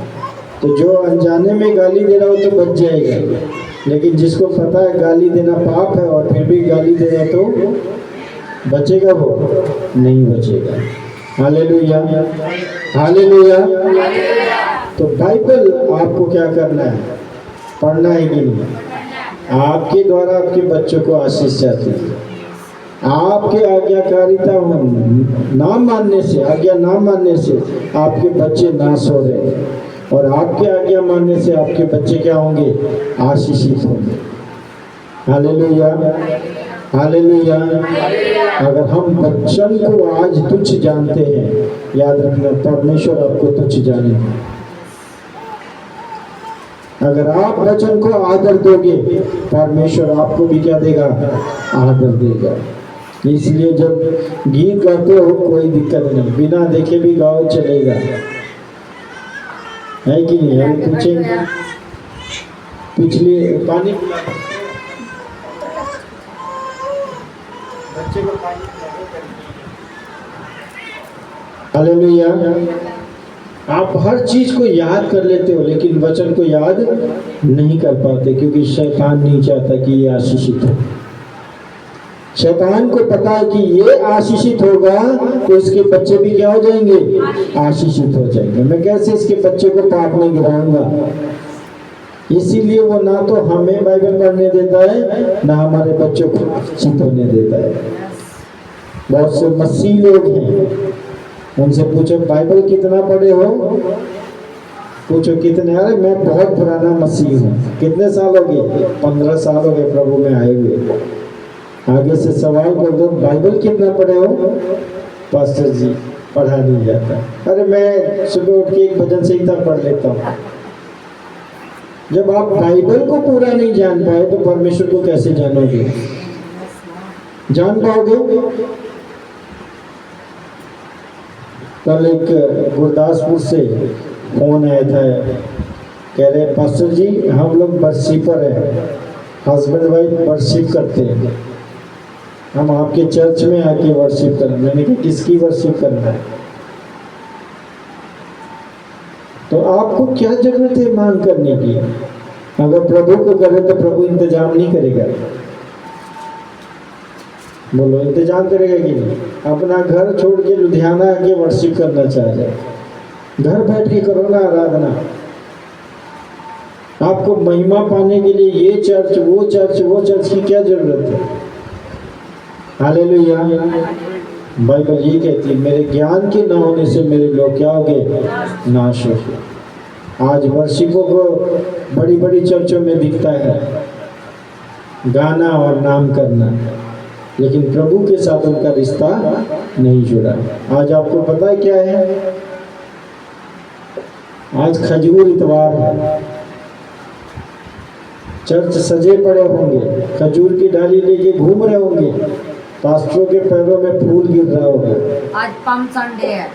तो जो अनजाने में गाली दे रहा हो तो बच जाएगा, लेकिन जिसको पता है गाली देना पाप है और फिर भी गाली दे रहा तो बचेगा, वो नहीं बचेगा। Hallelujah, hallelujah. तो बाइबल आपको क्या करना है, पढ़ना है कि नहीं। आपके द्वारा आपके बच्चों को आशीष जाती है। आपके आज्ञाकारिता ना मानने से, आज्ञा ना मानने से आपके बच्चे नाश हो रहे हैं, और आपके आज्ञा मानने से आपके बच्चे क्या होंगे, आशीषित होंगे। Hallelujah, hallelujah. अगर हम वचन को आज तुच्छ जानते हैं, याद रखना परमेश्वर आपको तुच्छ जानेगा। अगर आप वचन को आदर दोगे, परमेश्वर आपको भी क्या देगा, आदर देगा। इसलिए जब गीत गाते हो कोई दिक्कत नहीं, बिना देखे भी गाओ, चलेगा, है कि नहीं। अभी पूछेंगे पिछले पानी बच्चे को पानी। हालेलुया। आप हर चीज को याद कर लेते हो, लेकिन वचन को याद नहीं कर पाते, क्योंकि शैतान नहीं चाहता कि ये आशीषित हो। शैतान को पता है कि ये आशीषित होगा तो इसके बच्चे भी क्या हो जाएंगे, आशीषित हो जाएंगे। मैं कैसे इसके बच्चे को पाप में गिराऊंगा। इसीलिए वो ना तो हमें बाइबल पढ़ने देता है, ना हमारे बच्चों को आशीषित होने देता है। बहुत से मसीह लोग हैं, उनसे पूछो बाइबल कितना पढ़े हो, पूछो कितने, अरे मैं बहुत पुराना मसीह हूँ। कितने साल हो गए, 15 साल हो गए प्रभु में आए हुए। आगे से सवाल कर दो बाइबल कितना पढ़े हो, पास्टर जी पढ़ा नहीं जाता। अरे मैं सुबह उठ के एक भजन संहिता पढ़ लेता हूँ। जब आप बाइबल को पूरा नहीं जान पाए तो परमेश्वर को कैसे जानोगे, जान पाओगे। कल एक गुरदासपुर से फोन आया था, कह रहे पास्टर जी हम लोग वर्शिपर हैं, हस्बैंड वाइफ वर्शिप करते हैं, हम आपके चर्च में आके वर्शिप करें। मैंने कहा किसकी वर्शिप करना है, तो आपको क्या जरूरत है मांग करने की। अगर प्रभु को करे तो प्रभु इंतजाम नहीं करेगा, बोलो इंतजाम करेगा कि नहीं। अपना घर छोड़ के लुधियाना आके वर्शिप करना चाह रहे, घर बैठ के करो ना आराधना। आपको महिमा पाने के लिए ये चर्च वो चर्च की क्या जरूरत है। हालेलुया, बाइबल यही कहती है, मेरे ज्ञान के न होने से मेरे लोग क्या हो गए, नाश हो गए। आज वर्शिपों को बड़ी बड़ी चर्चों में दिखता है गाना और नाम करना, लेकिन प्रभु के साथ उनका रिश्ता नहीं जुड़ा। आज आपको पता है क्या है, आज खजूर इतवार है, चर्च सजे पड़े होंगे, खजूर की डाली लेके घूम रहे होंगे, पास्टरों के पैरों में फूल गिर रहा होगा। आज पाम संडे है,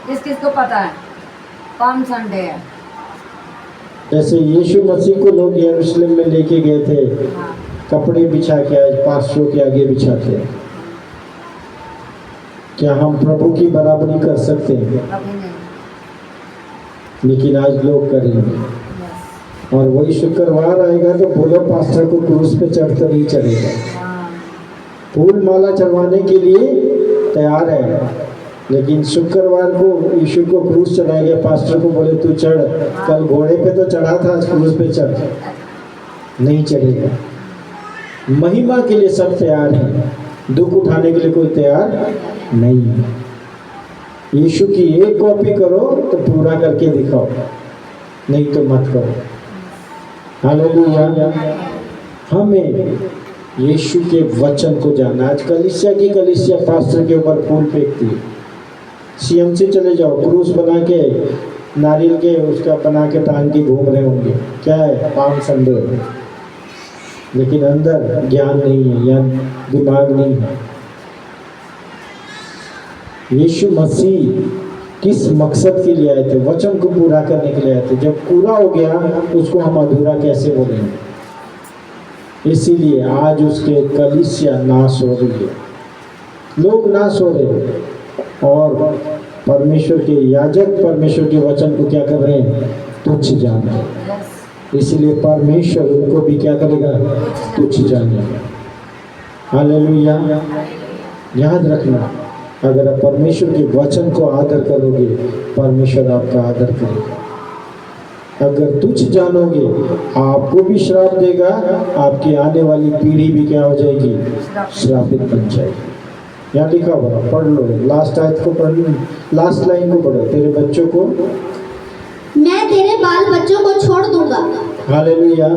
किस किस को पता है पाम संडे है? जैसे यीशु मसीह को लोग यरूशलेम में लेके गए थे, हाँ, कपड़े बिछा के आज पास्टरों के आगे बिछाते हैं। क्या हम प्रभु की बराबरी कर सकते हैं? अभी नहीं। लेकिन आज लोग करेंगे। यस। और वही शुक्रवार आएगा तो बोलो पास्टर को क्रूस पे चढ़ कर नहीं चढ़ेगा। हाँ, फूल माला चढ़वाने के लिए तैयार है, लेकिन शुक्रवार को यीशु को क्रूस चढ़ाएगा, पास्टर को बोले तू चढ़, कल घोड़े पे तो चढ़ा था, आज क्रूस पे चढ़, नहीं चढ़ेगा। महिमा के लिए सब तैयार हैं, दुख उठाने के लिए कोई तैयार नहीं है। यीशु की एक कॉपी करो तो पूरा करके दिखाओ, नहीं तो मत करो। हालेलुया। हमें यीशु के वचन को जानना। आज कलीसिया पास्टर के ऊपर फूल फेंकती है। सीएमसी चले जाओ, क्रूस बना के नारियल के उसका बना के टांग के घूम रहे होंगे, क्या है, पाम संडे, लेकिन अंदर ज्ञान नहीं है या दिमाग नहीं है। यीशु मसीह किस मकसद के लिए आए थे? वचन को पूरा करने के लिए आए थे। जब पूरा हो गया उसको हम अधूरा कैसे बोलेंगे? इसीलिए आज उसके कलीसिया नाश हो रही है, लोग नाश हो रहे हैं, और परमेश्वर के याजक परमेश्वर के वचन को क्या कर रहे हैं? तुच्छ जान रहे हैं। यस। इसलिए परमेश्वर उनको भी क्या करेगा? तुच्छ जानेगा। हालेलुया। याद रखना, अगर आप परमेश्वर के वचन को आदर करोगे, परमेश्वर आपका आदर करेगा। अगर तुच्छ जानोगे, आपको भी श्राप देगा, आपकी आने वाली पीढ़ी भी क्या हो जाएगी? श्रापित बन जाएगी। यहाँ लिखा हुआ, पढ़ लो, लास्ट आयत को पढ़ लो, लास्ट लाइन को पढ़ो। तेरे बच्चों को मैं तेरे बाल बच्चों को छोड़ दूंगा। हालेलुया।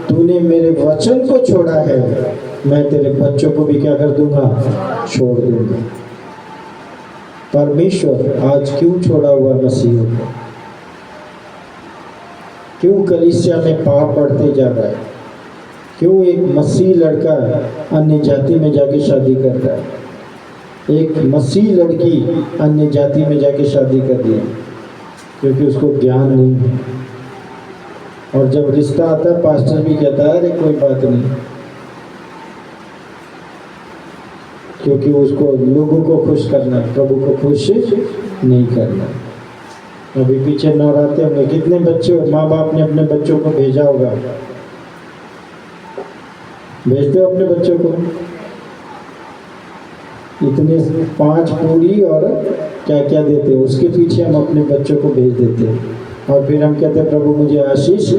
तूने मेरे वचन को छोड़ा है, मैं तेरे बच्चों को भी क्या कर दूंगा? छोड़ दूंगा। परमेश्वर आज क्यों छोड़ा हुआ मसीहों को? क्यों कलीसिया में पाप बढ़ते जा रहा है? क्यों एक मसीह लड़का अन्य जाति में जाके शादी कर रहा है? एक मसीह लड़की अन्य जाति में जाके शादी कर रही है, क्योंकि उसको ज्ञान नहीं है। और जब रिश्ता आता है, पास्टर भी कहता है अरे कोई बात नहीं, क्योंकि उसको लोगों को खुश करना है, प्रभु को खुश नहीं करना। अभी पीछे नवरात्रे में कितने बच्चे, माँ बाप ने अपने बच्चों को भेजा होगा, भेजते हो अपने बच्चों को? इतने 5 पूरी और क्या क्या देते हो, उसके पीछे हम अपने बच्चों को भेज देते हैं, और फिर हम कहते हैं प्रभु मुझे आशीष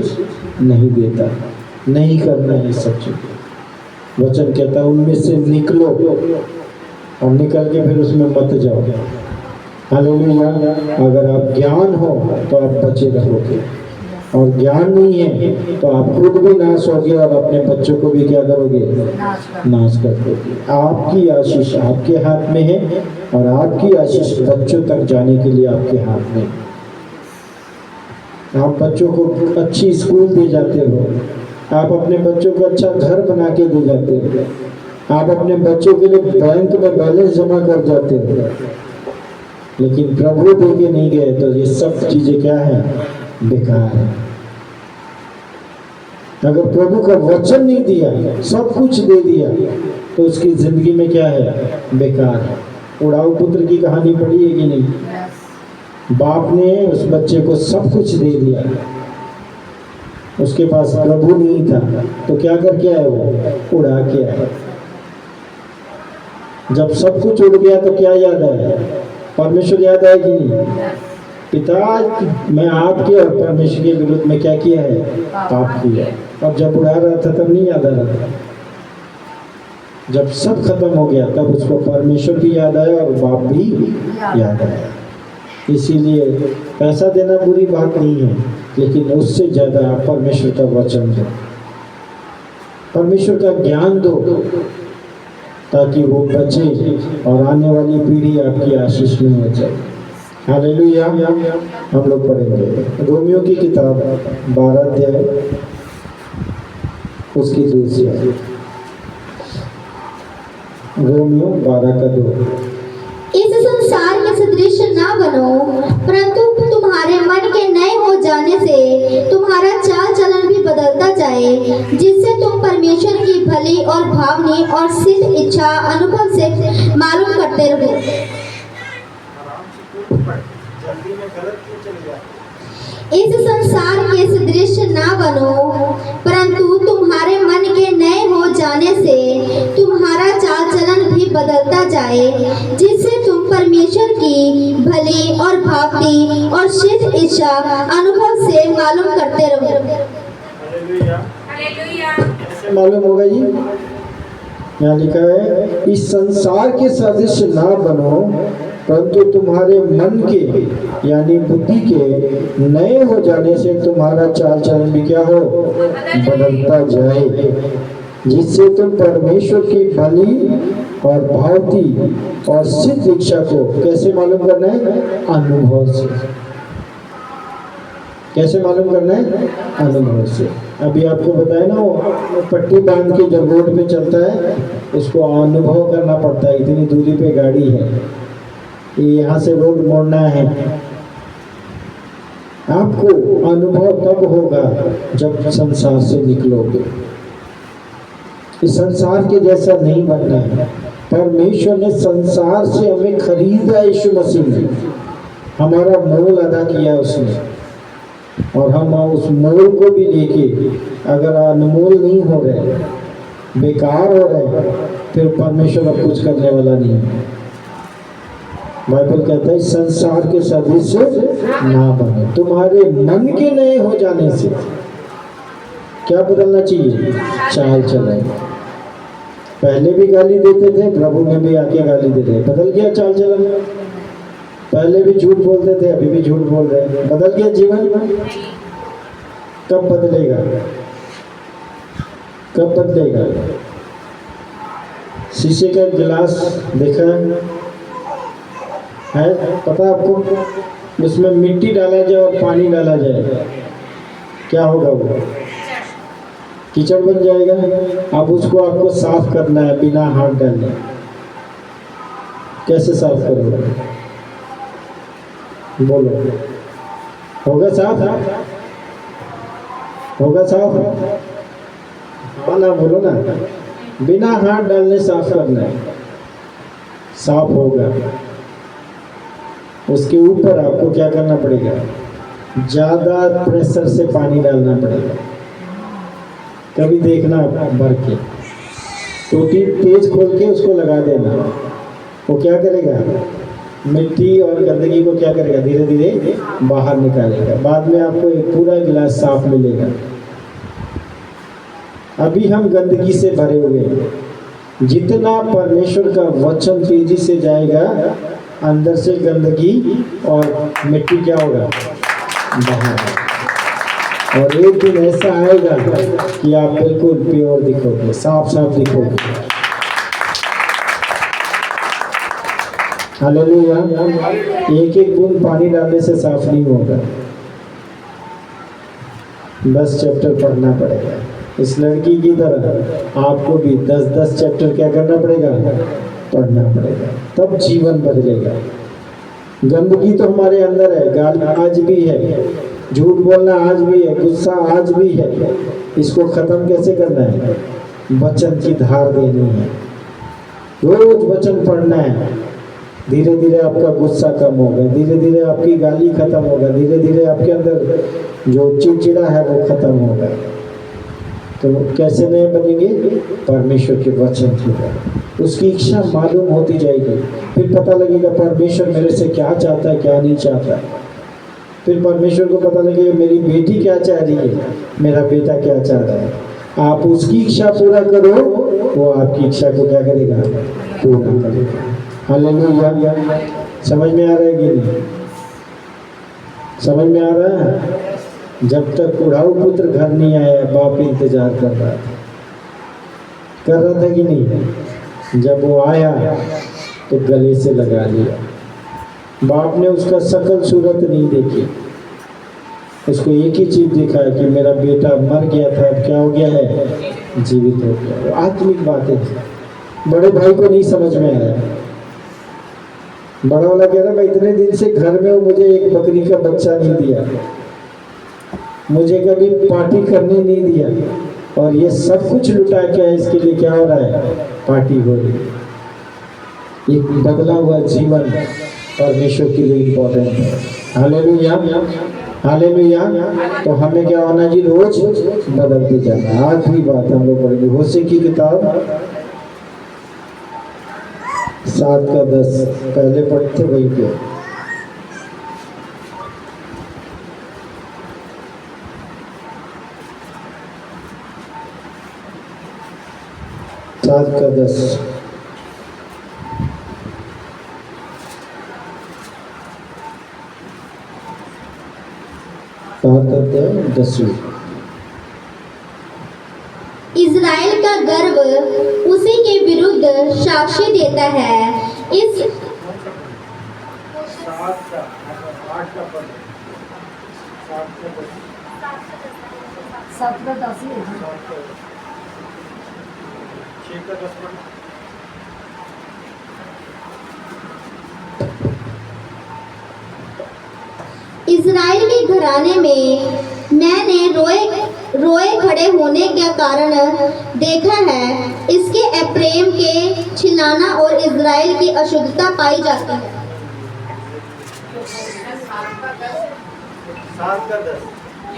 नहीं देता। नहीं करना है ये सब चीज़। वचन कहता है उनमें से निकलो, और निकल के फिर उसमें मत जाओ। हालेलुया। अगर आप ज्ञान हो तो आप बचे रहोगे, और ज्ञान नहीं है तो आप खुद भी नाश होगे और अपने बच्चों को भी क्या करोगे? नाश कर दोगे। आपकी आशीष आपके हाथ में है, और आपकी आशीष बच्चों तक जाने के लिए आपके हाथ में। आप बच्चों को अच्छी स्कूल दे जाते हो, आप अपने बच्चों को अच्छा घर बना के दे जाते हो, आप अपने बच्चों के लिए बैंक में बैलेंस जमा कर जाते हो, लेकिन प्रभु दे के नहीं गए तो ये सब चीजें क्या है? बेकार है। अगर प्रभु का वचन नहीं दिया, सब कुछ दे दिया, तो उसकी जिंदगी में क्या है? बेकार है। उड़ाऊ पुत्र की कहानी पढ़ी है कि नहीं? बाप ने उस बच्चे को सब कुछ दे दिया, उसके पास प्रभु नहीं था, तो क्या करके आया? वो उड़ा के आया। जब सब कुछ उड़ गया तो क्या याद आया? परमेश्वर याद आया कि नहीं? पिता मैं आपके और परमेश्वर के विरुद्ध में क्या किया है? पाप किया है। और जब उड़ा रहा था तब नहीं याद आ रहा था। जब सब खत्म हो गया तब उसको परमेश्वर भी याद आया और बाप भी याद आया। इसीलिए पैसा देना बुरी बात नहीं है, लेकिन उससे ज़्यादा आप परमेश्वर का वचन दो, परमेश्वर का ज्ञान दो, ताकि वो बचे और आने वाली पीढ़ी आपकी आशीष में हो जाए। हालेलुया। हम लोग पढ़ेंगे रोमियो की किताब 12 अध्याय उसकी 2 से रोमियो 12 का 2। इस संसार के सदृश ना बनो, परंतु तुम्हारे मन के नए हो जाने से तुम्हारा चाल चलन भी बदलता जाए, जिससे तुम परमेश्वर की भली और भावनी और सिद्ध इच्छा अनुभव से मालूम करते रहो। जल्दी में गलत क्यों चले जाते? इस संसार के सदृश ना बनो, परंतु तुम्हारे मन के नए हो जाने से तुम्हारा चाल चलन भी बदलता जाए, जिससे तुम परमेश्वर की भली और भावनी और सिद्ध इच्छा अनुभव से मालूम करते रहो। हालेलुया। हालेलुया। कैसे मालूम होगा जी? यहाँ लिखा है इस संसार के सदृश ना बनो, परंतु तुम्हारे मन के यानी बुद्धि के नए हो जाने से तुम्हारा चाल चलन भी क्या हो, बदलता जाए, जिससे तुम परमेश्वर की भली और भावती और सिद्ध इच्छा को कैसे मालूम करना है? अनुभव से। कैसे मालूम करना है? अनुभव से। अभी आपको बताया ना, वो पट्टी बांध के जब रोड पे चलता है उसको अनुभव करना पड़ता है, इतनी दूरी पे गाड़ी है, यहाँ से रोड मोड़ना है। आपको अनुभव तब होगा जब संसार से निकलोगे। इस संसार के जैसा नहीं बनना है। परमेश्वर ने संसार से हमें खरीदा, यीशु मसीह ने हमारा मोल अदा किया उसने, और हम उस मोल को भी लेके अगर अनमोल नहीं हो रहे, बेकार हो रहे, फिर परमेश्वर अब कुछ करने वाला नहीं है। बाइबल कहता है संसार के सदृश ना बने, तुम्हारे मन के नए हो जाने से क्या बदलना चाहिए? चाल चलन। पहले भी गाली देते थे, प्रभु में भी आके गाली देते थे, बदल गया चाल चलन। पहले भी झूठ बोलते थे, अभी भी झूठ बोल रहे हैं, बदल गया जीवन। कब बदलेगा? कब बदलेगा? शीशे का गिलास देखा है, पता आपको? उसमें मिट्टी डाला जाए और पानी डाला जाए, क्या होगा? वो कीचड़ बन जाएगा। अब उसको आपको साफ करना है बिना हाथ डालने। कैसे साफ करोगे? बोलो, होगा साफ? होगा साफ? हाँ ना, बोलो ना। बिना हाथ डालने साफ करना है, साफ होगा। उसके ऊपर आपको क्या करना पड़ेगा? ज़्यादा प्रेशर से पानी डालना पड़ेगा। कभी देखना भर के, टोटी तेज खोल के उसको लगा देना। वो क्या करेगा? मिट्टी और गंदगी को क्या करेगा? धीरे धीरे बाहर निकालेगा। बाद में आपको एक पूरा गिलास साफ मिलेगा। अभी हम गंदगी से भरे हुए हैं। जितना परमेश्वर का वचन तेजी से जाएगा, अंदर से गंदगी और मिट्टी क्या होगा? बाहर। और एक दिन ऐसा आएगा कि आप बिल्कुल प्योर दिखोगे, साफ साफ दिखोगे। हालेलुया। एक एक बूंद पानी डालने से साफ नहीं होगा। 10 चैप्टर पढ़ना पड़ेगा। इस लड़की की तरह आपको भी 10-10 चैप्टर क्या करना पड़ेगा? पढ़ना पड़ेगा, तब जीवन बदलेगा। गंदगी तो हमारे अंदर है, गाली आज भी है, झूठ बोलना आज भी है, गुस्सा आज भी है। इसको खत्म कैसे करना है? वचन की धार देनी है, रोज वचन पढ़ना है। धीरे धीरे आपका गुस्सा कम होगा, धीरे धीरे आपकी गाली खत्म होगा, धीरे धीरे आपके अंदर जो चिड़चिड़ा है वो खत्म होगा। तो कैसे नए बनेंगे? परमेश्वर के वचन की तरह। उसकी इच्छा मालूम होती जाएगी, फिर पता लगेगा परमेश्वर मेरे से क्या चाहता है, क्या नहीं चाहता है। फिर परमेश्वर को पता लगेगा मेरी बेटी क्या चाह रही है, मेरा बेटा क्या चाह रहा है। आप उसकी इच्छा पूरा करो, वो आपकी इच्छा को क्या करेगा, पूरा करेगा। हालेलुया। समझ में आ रहा है कि नहीं? समझ में आ रहा है? जब तक बुढ़ाऊ पुत्र घर नहीं आया, बाप इंतजार कर रहा था कि नहीं? जब वो आया तो गले से लगा लिया। बाप ने उसका शकल सूरत नहीं देखी, उसको एक ही चीज देखा है कि मेरा बेटा मर गया था, अब क्या हो गया है, जीवित हो गया। वो आत्मिक बातें थी, बड़े भाई को नहीं समझ में आया। बड़ा वाला कह रहा मैं इतने दिन से घर में हूँ, मुझे एक बकरी का बच्चा नहीं दिया, मुझे कभी पार्टी करने नहीं दिया, और ये सब कुछ लुटा के है, इसके लिए क्या हो रहा है, पार्टी हो रही है। एक बदला हुआ जीवन परमेश्वर के लिए इम्पोर्टेंट है। Hallelujah, hallelujah. तो हमें क्या होना जी, रोज बदलते जाना। आखिरी बात हम लोग पढ़ेंगे होशे की किताब 7 का 10, पहले पढ़ते वही पे। सात का 10। इज़राइल का गर्व उसी के विरुद्ध साक्ष्य देता है। इस 7 का 8 का पद, 7 का 10, 7 का 10 ही है। 6 का 10 पद। इज़राइल के घराने में मैंने रोए खड़े होने का कारण देखा है। इसके एफ्रेम के छिलाना और इज़राइल की अशुद्धता पाई जाती है। 7 का 10,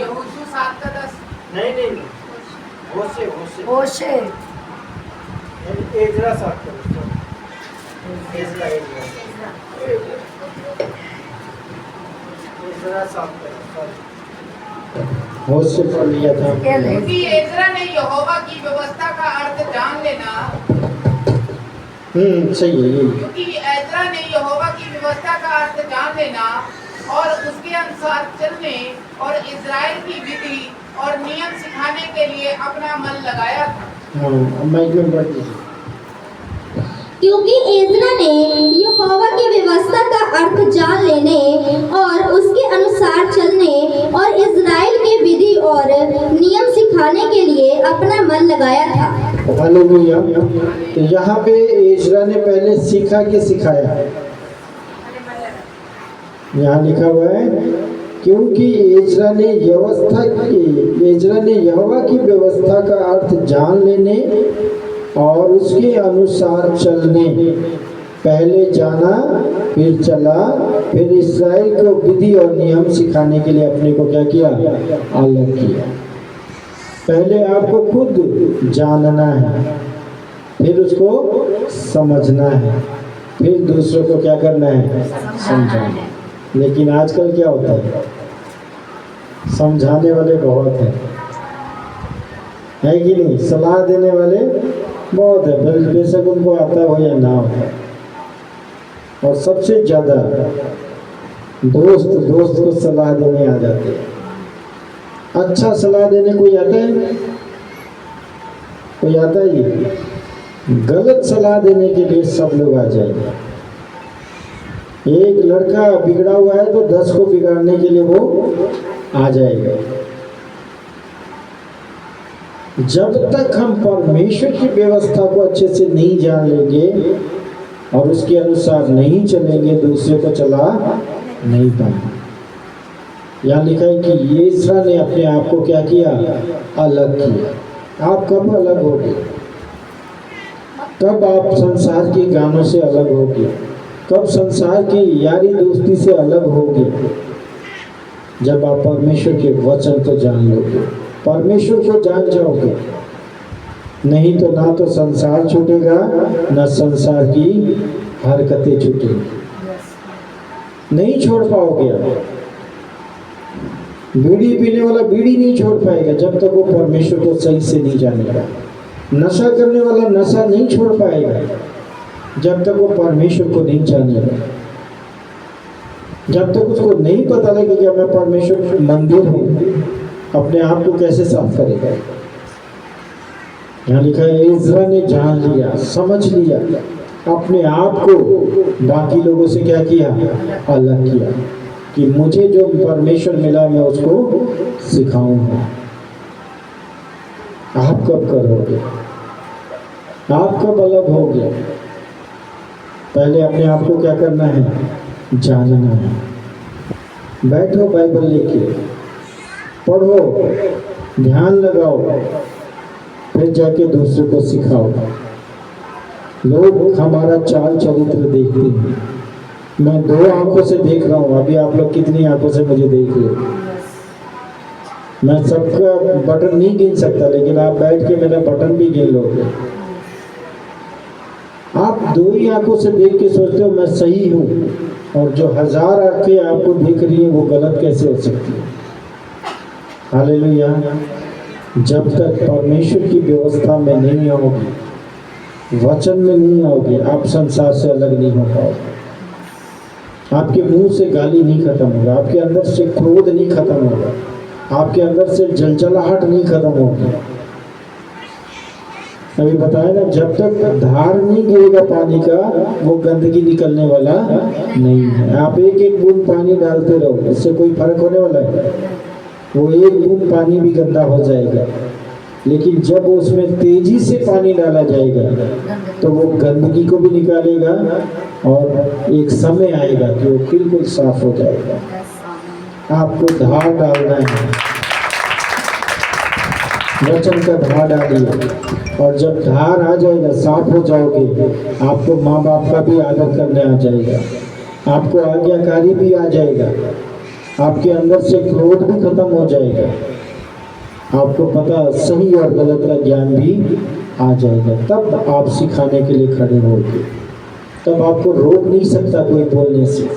यहोशू 7 का 10। नहीं, होशे होशे होशे यानी एजरा 7 का 10, एजरा 7 का 10, होशे पढ़ लिया था। क्या ले क्योंकि एजरा ने यहोवा की व्यवस्था का अर्थ जान लेना, सही है यही। क्योंकि एजरा ने यहोवा की व्यवस्था का अर्थ जान लेना और उसके अनुसार चलने और इज़राइल की विधि और नियम सिखाने के लिए अपना मन लगाया था। हाँ, माइक में पढ़ लीजिए। क्योंकि एजरा ने यहोवा की व्यवस्था का अर्थ जान लेने और उसके अनुसार चलने और इज़राइल के विधि और नियम सिखाने के लिए अपना मन लगाया था। हालेलुया। तो यहाँ पे एजरा ने पहले सीखा कि सिखाया? यहाँ लिखा हुआ है क्योंकि एजरा ने यहोवा की व्यवस्था का अर्थ जान लेने और उसके अनुसार चलने, पहले जाना फिर चला, फिर इस्राएल को विधि और नियम सिखाने के लिए अपने को क्या किया, अलग किया। पहले आपको खुद जानना है, फिर उसको समझना है, फिर दूसरों को क्या करना है, समझाना। लेकिन आजकल क्या होता है, समझाने वाले बहुत है कि नहीं, सलाह देने वाले बहुत है, बेशक उनको आता हो या ना हो। और सबसे ज़्यादा दोस्त को सलाह देने आ जाते हैं। अच्छा सलाह देने कोई आता है? कोई आता ही? गलत सलाह देने के लिए सब लोग आ जाएंगे। एक लड़का बिगड़ा हुआ है तो 10 को बिगाड़ने के लिए वो आ जाएगा। जब तक हम परमेश्वर की व्यवस्था को अच्छे से नहीं जान लेंगे और उसके अनुसार नहीं चलेंगे, दूसरे को चला नहीं पाएंगे। यहाँ लिखा है कि एजरा ने अपने आप को क्या किया, अलग किया। आप कब अलग होगे? कब आप संसार के गानों से अलग होगे? कब संसार की यारी दोस्ती से अलग होगे? जब आप परमेश्वर के वचन को जान लोगे, परमेश्वर को जान जाओगे। नहीं तो ना तो संसार छूटेगा, ना संसार की हरकतें छूटेंगी। नहीं छोड़ पाओगे आप। बीड़ी पीने वाला बीड़ी नहीं छोड़ पाएगा जब तक वो परमेश्वर को सही से नहीं जानेगा। नशा करने वाला नशा नहीं छोड़ पाएगा जब तक वो परमेश्वर को नहीं जानेगा। जब तक उसको नहीं पता लगेगा मैं परमेश्वर का मंदिर हूँ, अपने आप को कैसे साफ करेगा। यहाँ लिखा है इज़रा ने जान लिया, समझ लिया, अपने आप को बाकी लोगों से क्या किया, अलग किया कि मुझे जो परमेश्वर मिला मैं उसको सिखाऊंगा। आप कब करोगे? आप कब अलग होगे? पहले अपने आप को क्या करना है, जानना है। बैठो बाइबल लेके पढ़ो, ध्यान लगाओ, फिर जाके दूसरे को सिखाओ। लोग हमारा चाल चरित्र देखते हैं। मैं 2 आंखों से देख रहा हूँ, अभी आप लोग कितनी आंखों से मुझे देख रहे हो? मैं सबका बटन नहीं गिन सकता, लेकिन आप बैठ के मेरा बटन भी गिन लोगे। आप 2 ही आंखों से देख के सोचते हो मैं सही हूँ, और जो 1000 आंखें आपको देख रही है वो गलत कैसे हो सकती है? हालेलुया। जब तक परमेश्वर की व्यवस्था में नहीं आओगे, वचन में नहीं आओगे, आप संसार से अलग नहीं हो पाओगे। आपके मुंह से गाली नहीं खत्म होगा, आपके अंदर से क्रोध नहीं खत्म होगा, आपके अंदर से जलजलाहट नहीं खत्म होगी। अभी बताया ना, जब तक धार नहीं गिरेगा पानी का वो गंदगी निकलने वाला नहीं है। आप एक एक बूंद पानी डालते रहो, इससे कोई फर्क होने वाला है? वो एक बूंद पानी भी गंदा हो जाएगा, लेकिन जब उसमें तेजी से पानी डाला जाएगा तो वो गंदगी को भी निकालेगा, और एक समय आएगा कि वो बिल्कुल साफ हो जाएगा। आपको धार डालना है, वचन का धार डालिए, और जब धार आ जाएगा, साफ हो जाओगे, आपको माँ बाप का भी आदर करने आ जाएगा, आपको आज्ञाकारी भी आ जाएगा, आपके अंदर से क्रोध भी खत्म हो जाएगा, आपको पता सही और गलत का ज्ञान भी आ जाएगा। तब आप सिखाने के लिए खड़े होगे, तब आपको रोक नहीं सकता कोई बोलने से।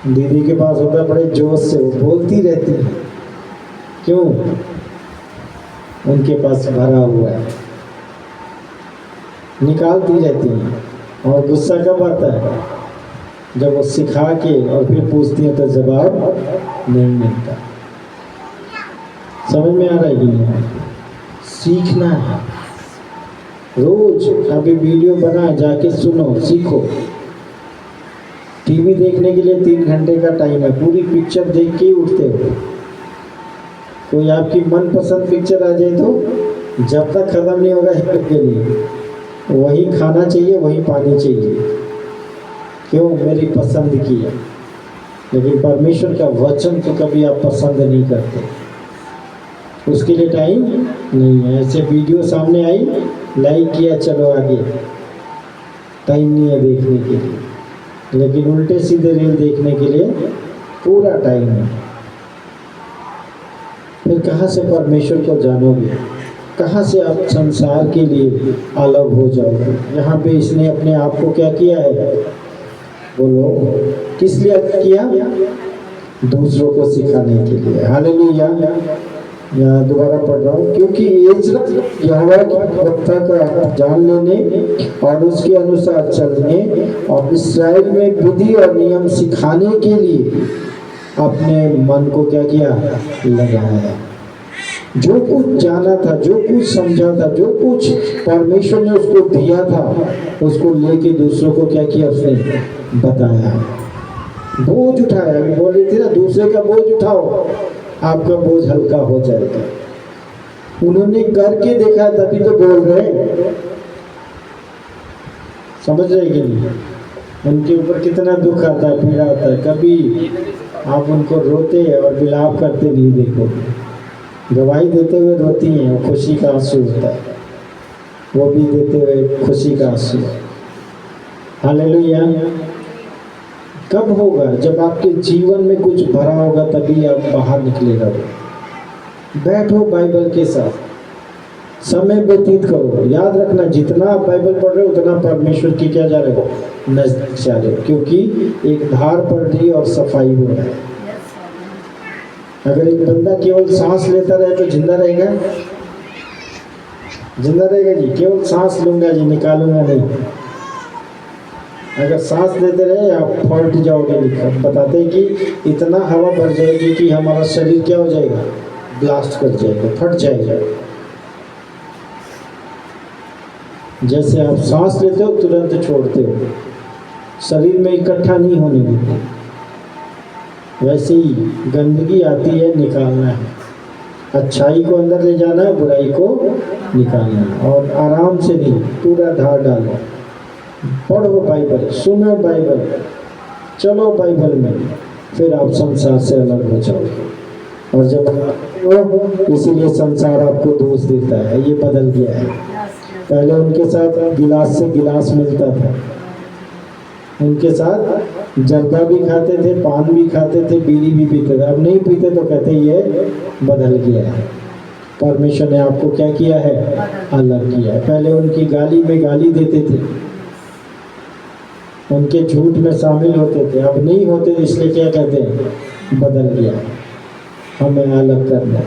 दीदी के पास होता बड़े जोश से, वो बोलती रहती है, क्यों? उनके पास भरा हुआ है, निकालती रहती हैं। और गुस्सा कब आता है? जब वो सिखा के और फिर पूछती है तो जवाब नहीं मिलता। समझ में आ रहा है कि नहीं? सीखना है रोज। अभी वीडियो बना, जाके सुनो, सीखो। टीवी देखने के लिए 3 घंटे का टाइम है, पूरी पिक्चर देख के ही उठते हो। कोई आपकी मनपसंद पिक्चर आ जाए तो जब तक खत्म नहीं होगा हिम्मत के लिए वही खाना चाहिए, वही पानी चाहिए। क्यों? मेरी पसंद की है। लेकिन परमेश्वर का वचन तो कभी आप पसंद नहीं करते, उसके लिए टाइम नहीं है। ऐसे वीडियो सामने आई, लाइक किया, चलो आगे, टाइम नहीं है देखने के लिए। लेकिन उल्टे सीधे रील देखने के लिए पूरा टाइम है। फिर कहाँ से परमेश्वर को जानोगे? कहाँ से आप संसार के लिए अलग हो जाओगे? यहाँ पे इसने अपने आप को क्या किया है? बोलो, किस लिए किया? दूसरों को सिखाने के लिए। हालेलुया। यहाँ दोबारा पढ़ रहा हूँ, क्योंकि इज़रा यहोवा की व्यवस्था का जान लेने और उसके अनुसार चलने और इस्राएल में विधि और नियम सिखाने के लिए अपने मन को क्या किया? लगाया। जो कुछ जाना था, जो कुछ समझा था, जो कुछ परमेश्वर ने उसको दिया था, उसको लेके दूसरों को क्या किया? उसने बताया, बोझ उठाया। अभी बोल रही थी ना, दूसरे का बोझ उठाओ, आपका बोझ हल्का हो जाएगा। उन्होंने करके देखा तभी तो बोल रहे हैं। समझ रहे कि नहीं? उनके ऊपर कितना दुख आता है, पीड़ा आता है। कभी आप उनको रोते और विलाप करते नहीं देखोगे। गवाही देते हुए रोती हैं, वो खुशी का आंसू होता है, वो भी देते हुए खुशी का आंसू। हालेलुया। कब होगा? जब आपके जीवन में कुछ भरा होगा, तभी आप बाहर निकलेगा। बैठो बाइबल के साथ, समय व्यतीत करो। याद रखना, जितना आप बाइबल पढ़ रहे हो उतना परमेश्वर की क्या जा रहे हो? नजदीक जा रहे हो, क्योंकि एक धार पड़ रही है और सफाई हो रहा है। अगर एक बंदा केवल सांस लेता रहे तो जिंदा रहेगा? जिंदा रहेगा जी? केवल सांस लूंगा जी, निकालूंगा नहीं। अगर सांस लेते रहे आप फट जाओगे। बताते हैं कि इतना हवा भर जाएगी कि हमारा शरीर क्या हो जाएगा? ब्लास्ट कर जाएगा, फट जाएगा। जैसे आप सांस लेते हो तुरंत छोड़ते हो, शरीर में इकट्ठा नहीं होने देते, वैसे ही गंदगी आती है, निकालना है। अच्छाई को अंदर ले जाना है, बुराई को निकालना है। और आराम से नहीं, पूरा धार डालो। पढ़ो बाइबल, सुनो बाइबल, चलो बाइबल में, फिर आप संसार से अलग हो जाओगे। और जब आप इसीलिए संसार आपको दोष देता है, ये बदल गया है। पहले उनके साथ गिलास से गिलास मिलता था, उनके साथ जर्दा भी खाते थे, पान भी खाते थे, बीड़ी भी पीते थे। अब नहीं पीते तो कहते ये बदल गया है। परमेश्वर ने आपको क्या किया है? अलग किया है। पहले उनकी गाली में गाली देते थे, उनके झूठ में शामिल होते थे, अब नहीं होते, इसलिए क्या कहते हैं? बदल गया। हमें अलग करना है।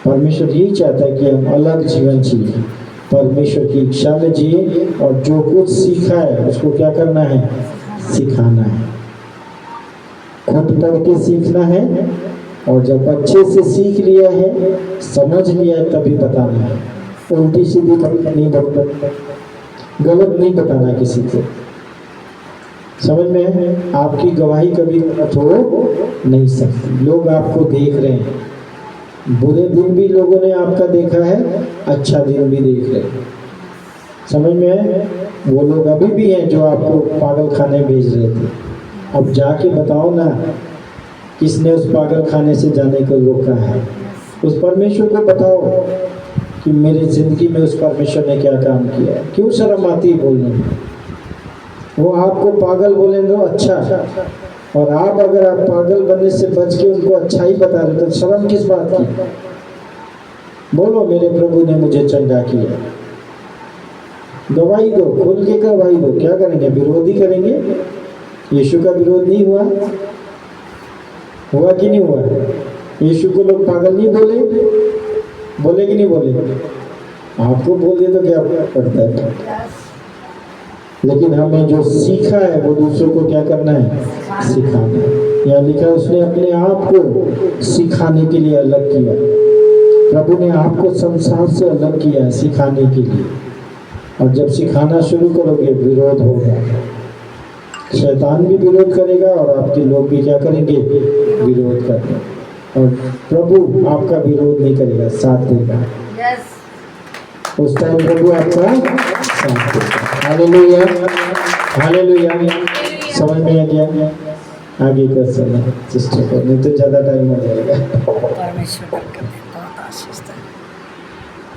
परमेश्वर यही चाहता है कि हम अलग जीवन जिए, परमेश्वर की इच्छा में जिए, और जो कुछ सीखा है उसको क्या करना है? सिखाना है। खुद पढ़ के सीखना है, और जब अच्छे से सीख लिया है, समझ लिया है, तभी बताना है। उल्टी सीधी कभी नहीं बताना, गलत नहीं बताना किसी को। समझ में है? आपकी गवाही कभी गलत हो नहीं सकती। लोग आपको देख रहे हैं, बुरे दिन भी लोगों ने आपका देखा है, अच्छा दिन भी देख रहे हैं। समझ में है? वो लोग अभी भी हैं जो आपको पागल खाने भेज रहे थे। अब जाके बताओ ना, किसने उस पागल खाने से जाने को रोका है? उस परमेश्वर को बताओ कि मेरी जिंदगी में उस परमेश्वर ने क्या काम किया है। क्यों शर्म आती है बोलने में? वो आपको पागल बोलेंगे तो अच्छा, और आप अगर आप पागल बनने से बच के उनको अच्छा ही बता रहे तो शर्म किस बात की? बोलो मेरे प्रभु ने मुझे चंगा किया। गवाही दो, खुल के गवाही दो। क्या करेंगे? विरोधी करेंगे? यीशु का विरोध नहीं हुआ? हुआ कि नहीं हुआ? यीशु को लोग पागल नहीं बोले? बोले कि नहीं बोले? आपको बोल दे तो क्या पड़ता है? लेकिन हमें जो सीखा है वो दूसरों को क्या करना है? सिखाना है। यहाँ लिखा, उसने अपने आप को सिखाने के लिए अलग किया। प्रभु ने आपको संसार से अलग किया है सिखाने के लिए। और जब सिखाना शुरू करोगे, विरोध होगा, शैतान भी विरोध करेगा, और आपके लोग भी क्या करेंगे? विरोध करेंगे। और प्रभु आपका विरोध नहीं करेगा, साथ देगा। उस टाइम प्रभु आपका साथ देगा। Hallelujah, hallelujah. समझ में आ गया? आगे का समय सिस्टर को, नहीं तो ज़्यादा टाइम हो जाएगा। परमेश्वर बहुत आशीष